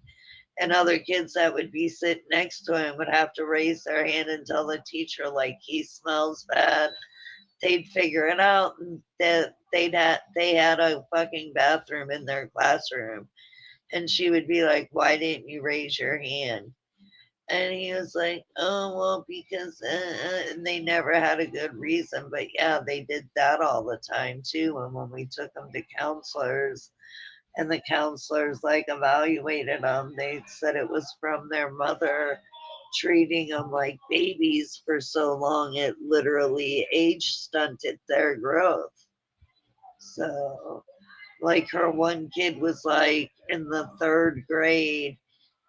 Speaker 1: And other kids that would be sitting next to him would have to raise their hand and tell the teacher, like, he smells bad. They'd figure it out, and that they had a fucking bathroom in their classroom. And she would be like, why didn't you raise your hand? And he was like, oh, well, because, and they never had a good reason. But yeah, they did that all the time too. And when we took them to counselors, and the counselors like evaluated them, they said it was from their mother treating them like babies for so long, it literally age stunted their growth. So, like, her one kid was like in the third grade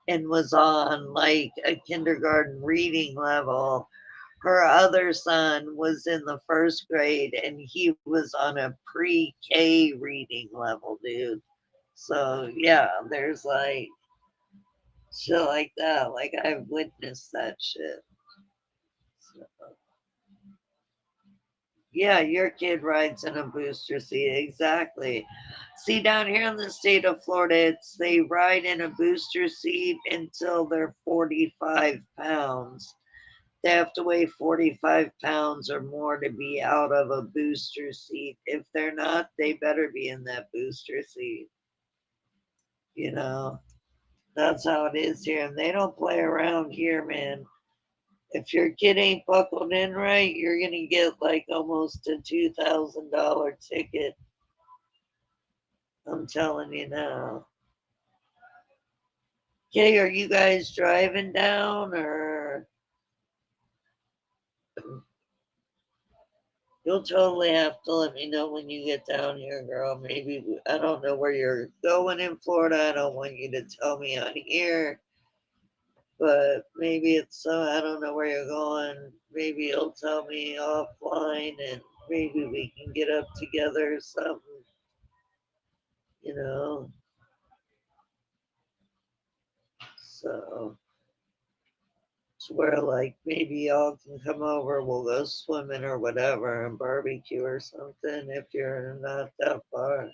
Speaker 1: and was on like a kindergarten reading level. Her other son was in the first grade and he was on a pre K reading level, dude. So, yeah, there's like shit like that. Like, I've witnessed that shit. So, yeah, your kid rides in a booster seat. Exactly. See, down here in the state of Florida, they ride in a booster seat until they're 45 pounds. They have to weigh 45 pounds or more to be out of a booster seat. If they're not, they better be in that booster seat. You know, that's how it is here. And they don't play around here, man. If your kid ain't buckled in right, you're going to get like almost a $2,000 ticket. I'm telling you now. Okay, are you guys driving down or you'll totally have to let me know when you get down here, girl. Maybe I don't know where you're going in Florida. I don't want you to tell me on here, but maybe it's I don't know where you're going. Maybe you'll tell me offline, and maybe we can get up together or something. You know, so to where like maybe y'all can come over. We'll go swimming or whatever and barbecue or something if you're not that far.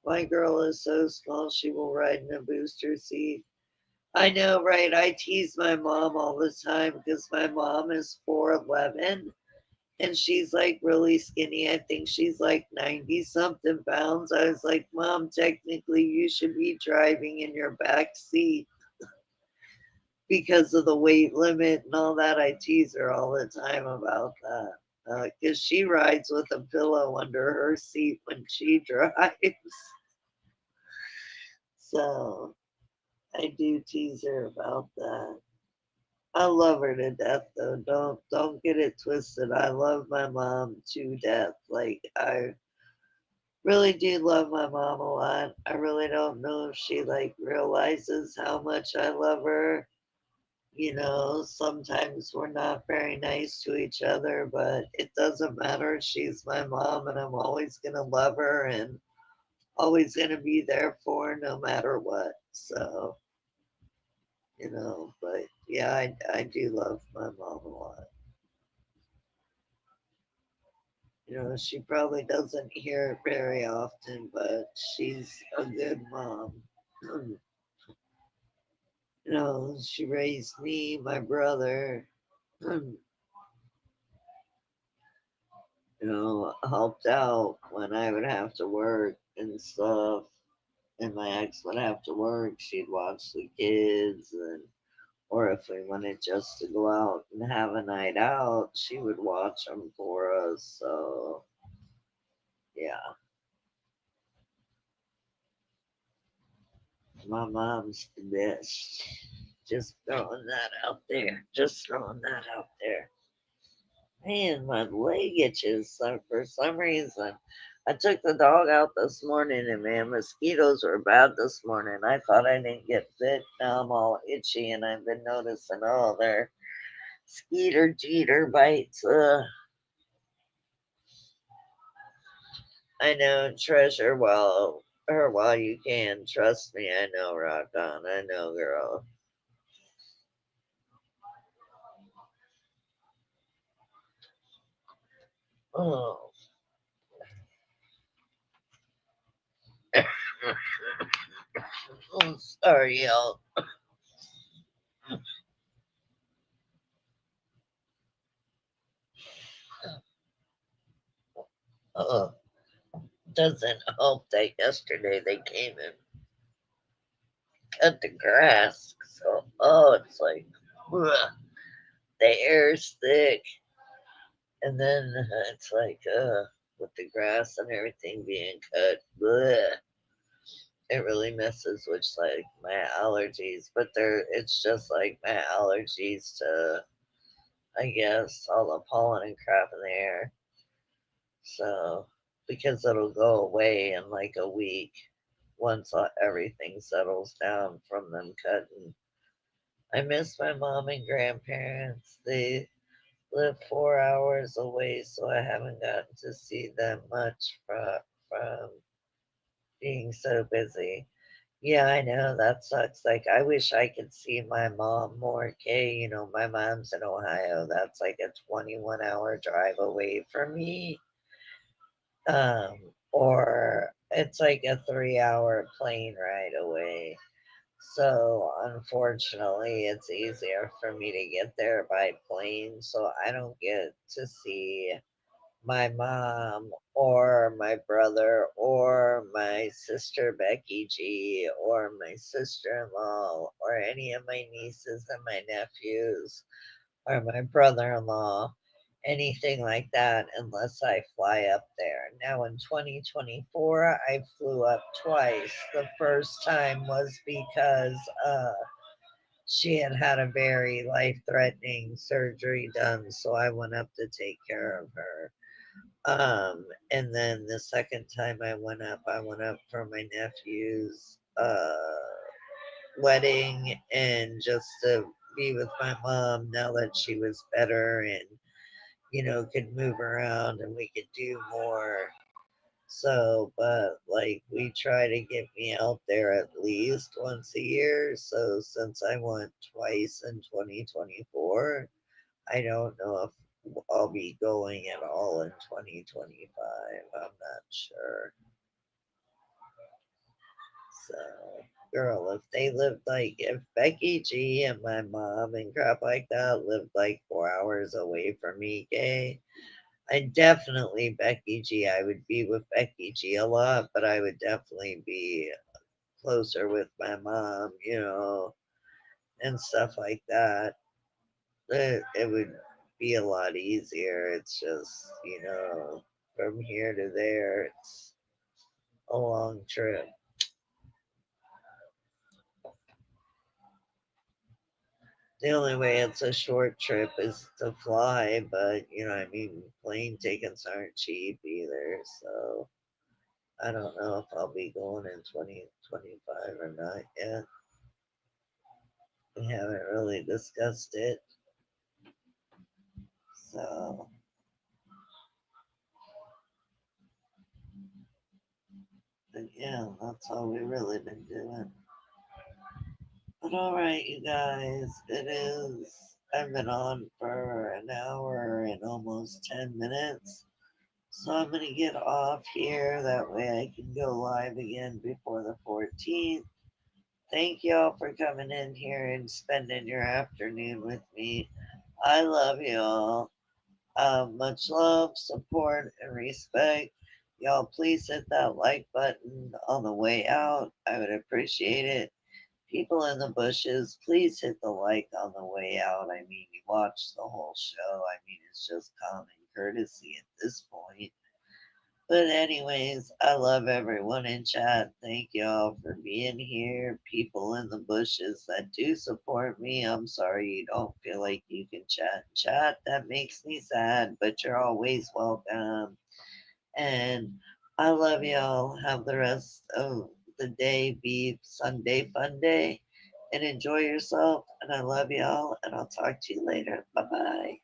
Speaker 1: My girl is so small, she will ride in a booster seat. I know, right? I tease my mom all the time because my mom is 4'11" and she's like really skinny. I think she's like 90 something pounds. I was like, Mom, technically you should be driving in your back seat because of the weight limit and all that. I tease her all the time about that. Because she rides with a pillow under her seat when she drives. So I do tease her about that. I love her to death though. Don't get it twisted. I love my mom to death. Like, I really do love my mom a lot. I really don't know if she like realizes how much I love her. Sometimes we're not very nice to each other, but it doesn't matter. She's my mom and I'm always gonna love her and always gonna be there for her no matter what. So, but yeah, I do love my mom a lot. She probably doesn't hear it very often, but she's a good mom. She raised me, my brother, helped out when I would have to work and stuff. And my ex would have to work, she'd watch the kids, and or if we wanted just to go out and have a night out, she would watch them for us. So yeah, my mom's the best. Just throwing that out there. Just throwing that out there. Man, my leg itches for some reason. I took the dog out this morning and man, mosquitoes were bad this morning. I thought I didn't get bit. Now I'm all itchy and I've been noticing all their skeeter jeter bites. I know, treasure her while you can. Trust me, I know, Rock on. I know, girl. Oh, I'm sorry, y'all. Oh, doesn't help that yesterday they came and cut the grass. So, it's like, ugh, the air's thick. And then it's like, with the grass and everything being cut, ugh, it really messes with like my allergies. But it's just like my allergies to, I guess, all the pollen and crap in the air. So, because it'll go away in like a week once everything settles down from them cutting. I miss my mom and grandparents. They live 4 hours away, so I haven't gotten to see them much from being so busy. Yeah, I know that sucks. Like, I wish I could see my mom more. Okay, my mom's in Ohio. That's like a 21-hour drive away from me. Um, or it's like a 3-hour plane ride away. So unfortunately, it's easier for me to get there by plane. So I don't get to see my mom or my brother or my sister Becky G or my sister-in-law or any of my nieces and my nephews or my brother-in-law, anything like that, unless I fly up there. Now in 2024, I flew up twice. The first time was because she had had a very life-threatening surgery done, so I went up to take care of her. And then the second time I went up for my nephew's wedding and just to be with my mom now that she was better and could move around and we could do more. So, but like we try to get me out there at least once a year. So since I went twice in 2024, I don't know if I'll be going at all in 2025. I'm not sure. So, girl, if they lived like, if Becky G and my mom and crap like that lived like 4 hours away from me, gay, I definitely, Becky G, I would be with Becky G a lot, but I would definitely be closer with my mom, and stuff like that. It would be a lot easier. It's just, from here to there, it's a long trip. The only way it's a short trip is to fly, but I mean, plane tickets aren't cheap either. So I don't know if I'll be going in 2025 or not yet. We haven't really discussed it. So, but yeah, that's all we really been doing. But all right, you guys, it is. I've been on for an hour and almost 10 minutes. So I'm going to get off here. That way I can go live again before the 14th. Thank y'all for coming in here and spending your afternoon with me. I love y'all. Much love, support, and respect. Y'all, please hit that like button on the way out. I would appreciate it. People in the bushes, please hit the like on the way out. I mean, you watched the whole show. I mean, it's just common courtesy at this point. But anyways, I love everyone in chat. Thank y'all for being here. People in the bushes that do support me. I'm sorry you don't feel like you can chat and chat. That makes me sad, but you're always welcome. And I love y'all. Have the rest of the day be Sunday fun day and enjoy yourself. And I love y'all and I'll talk to you later. Bye bye.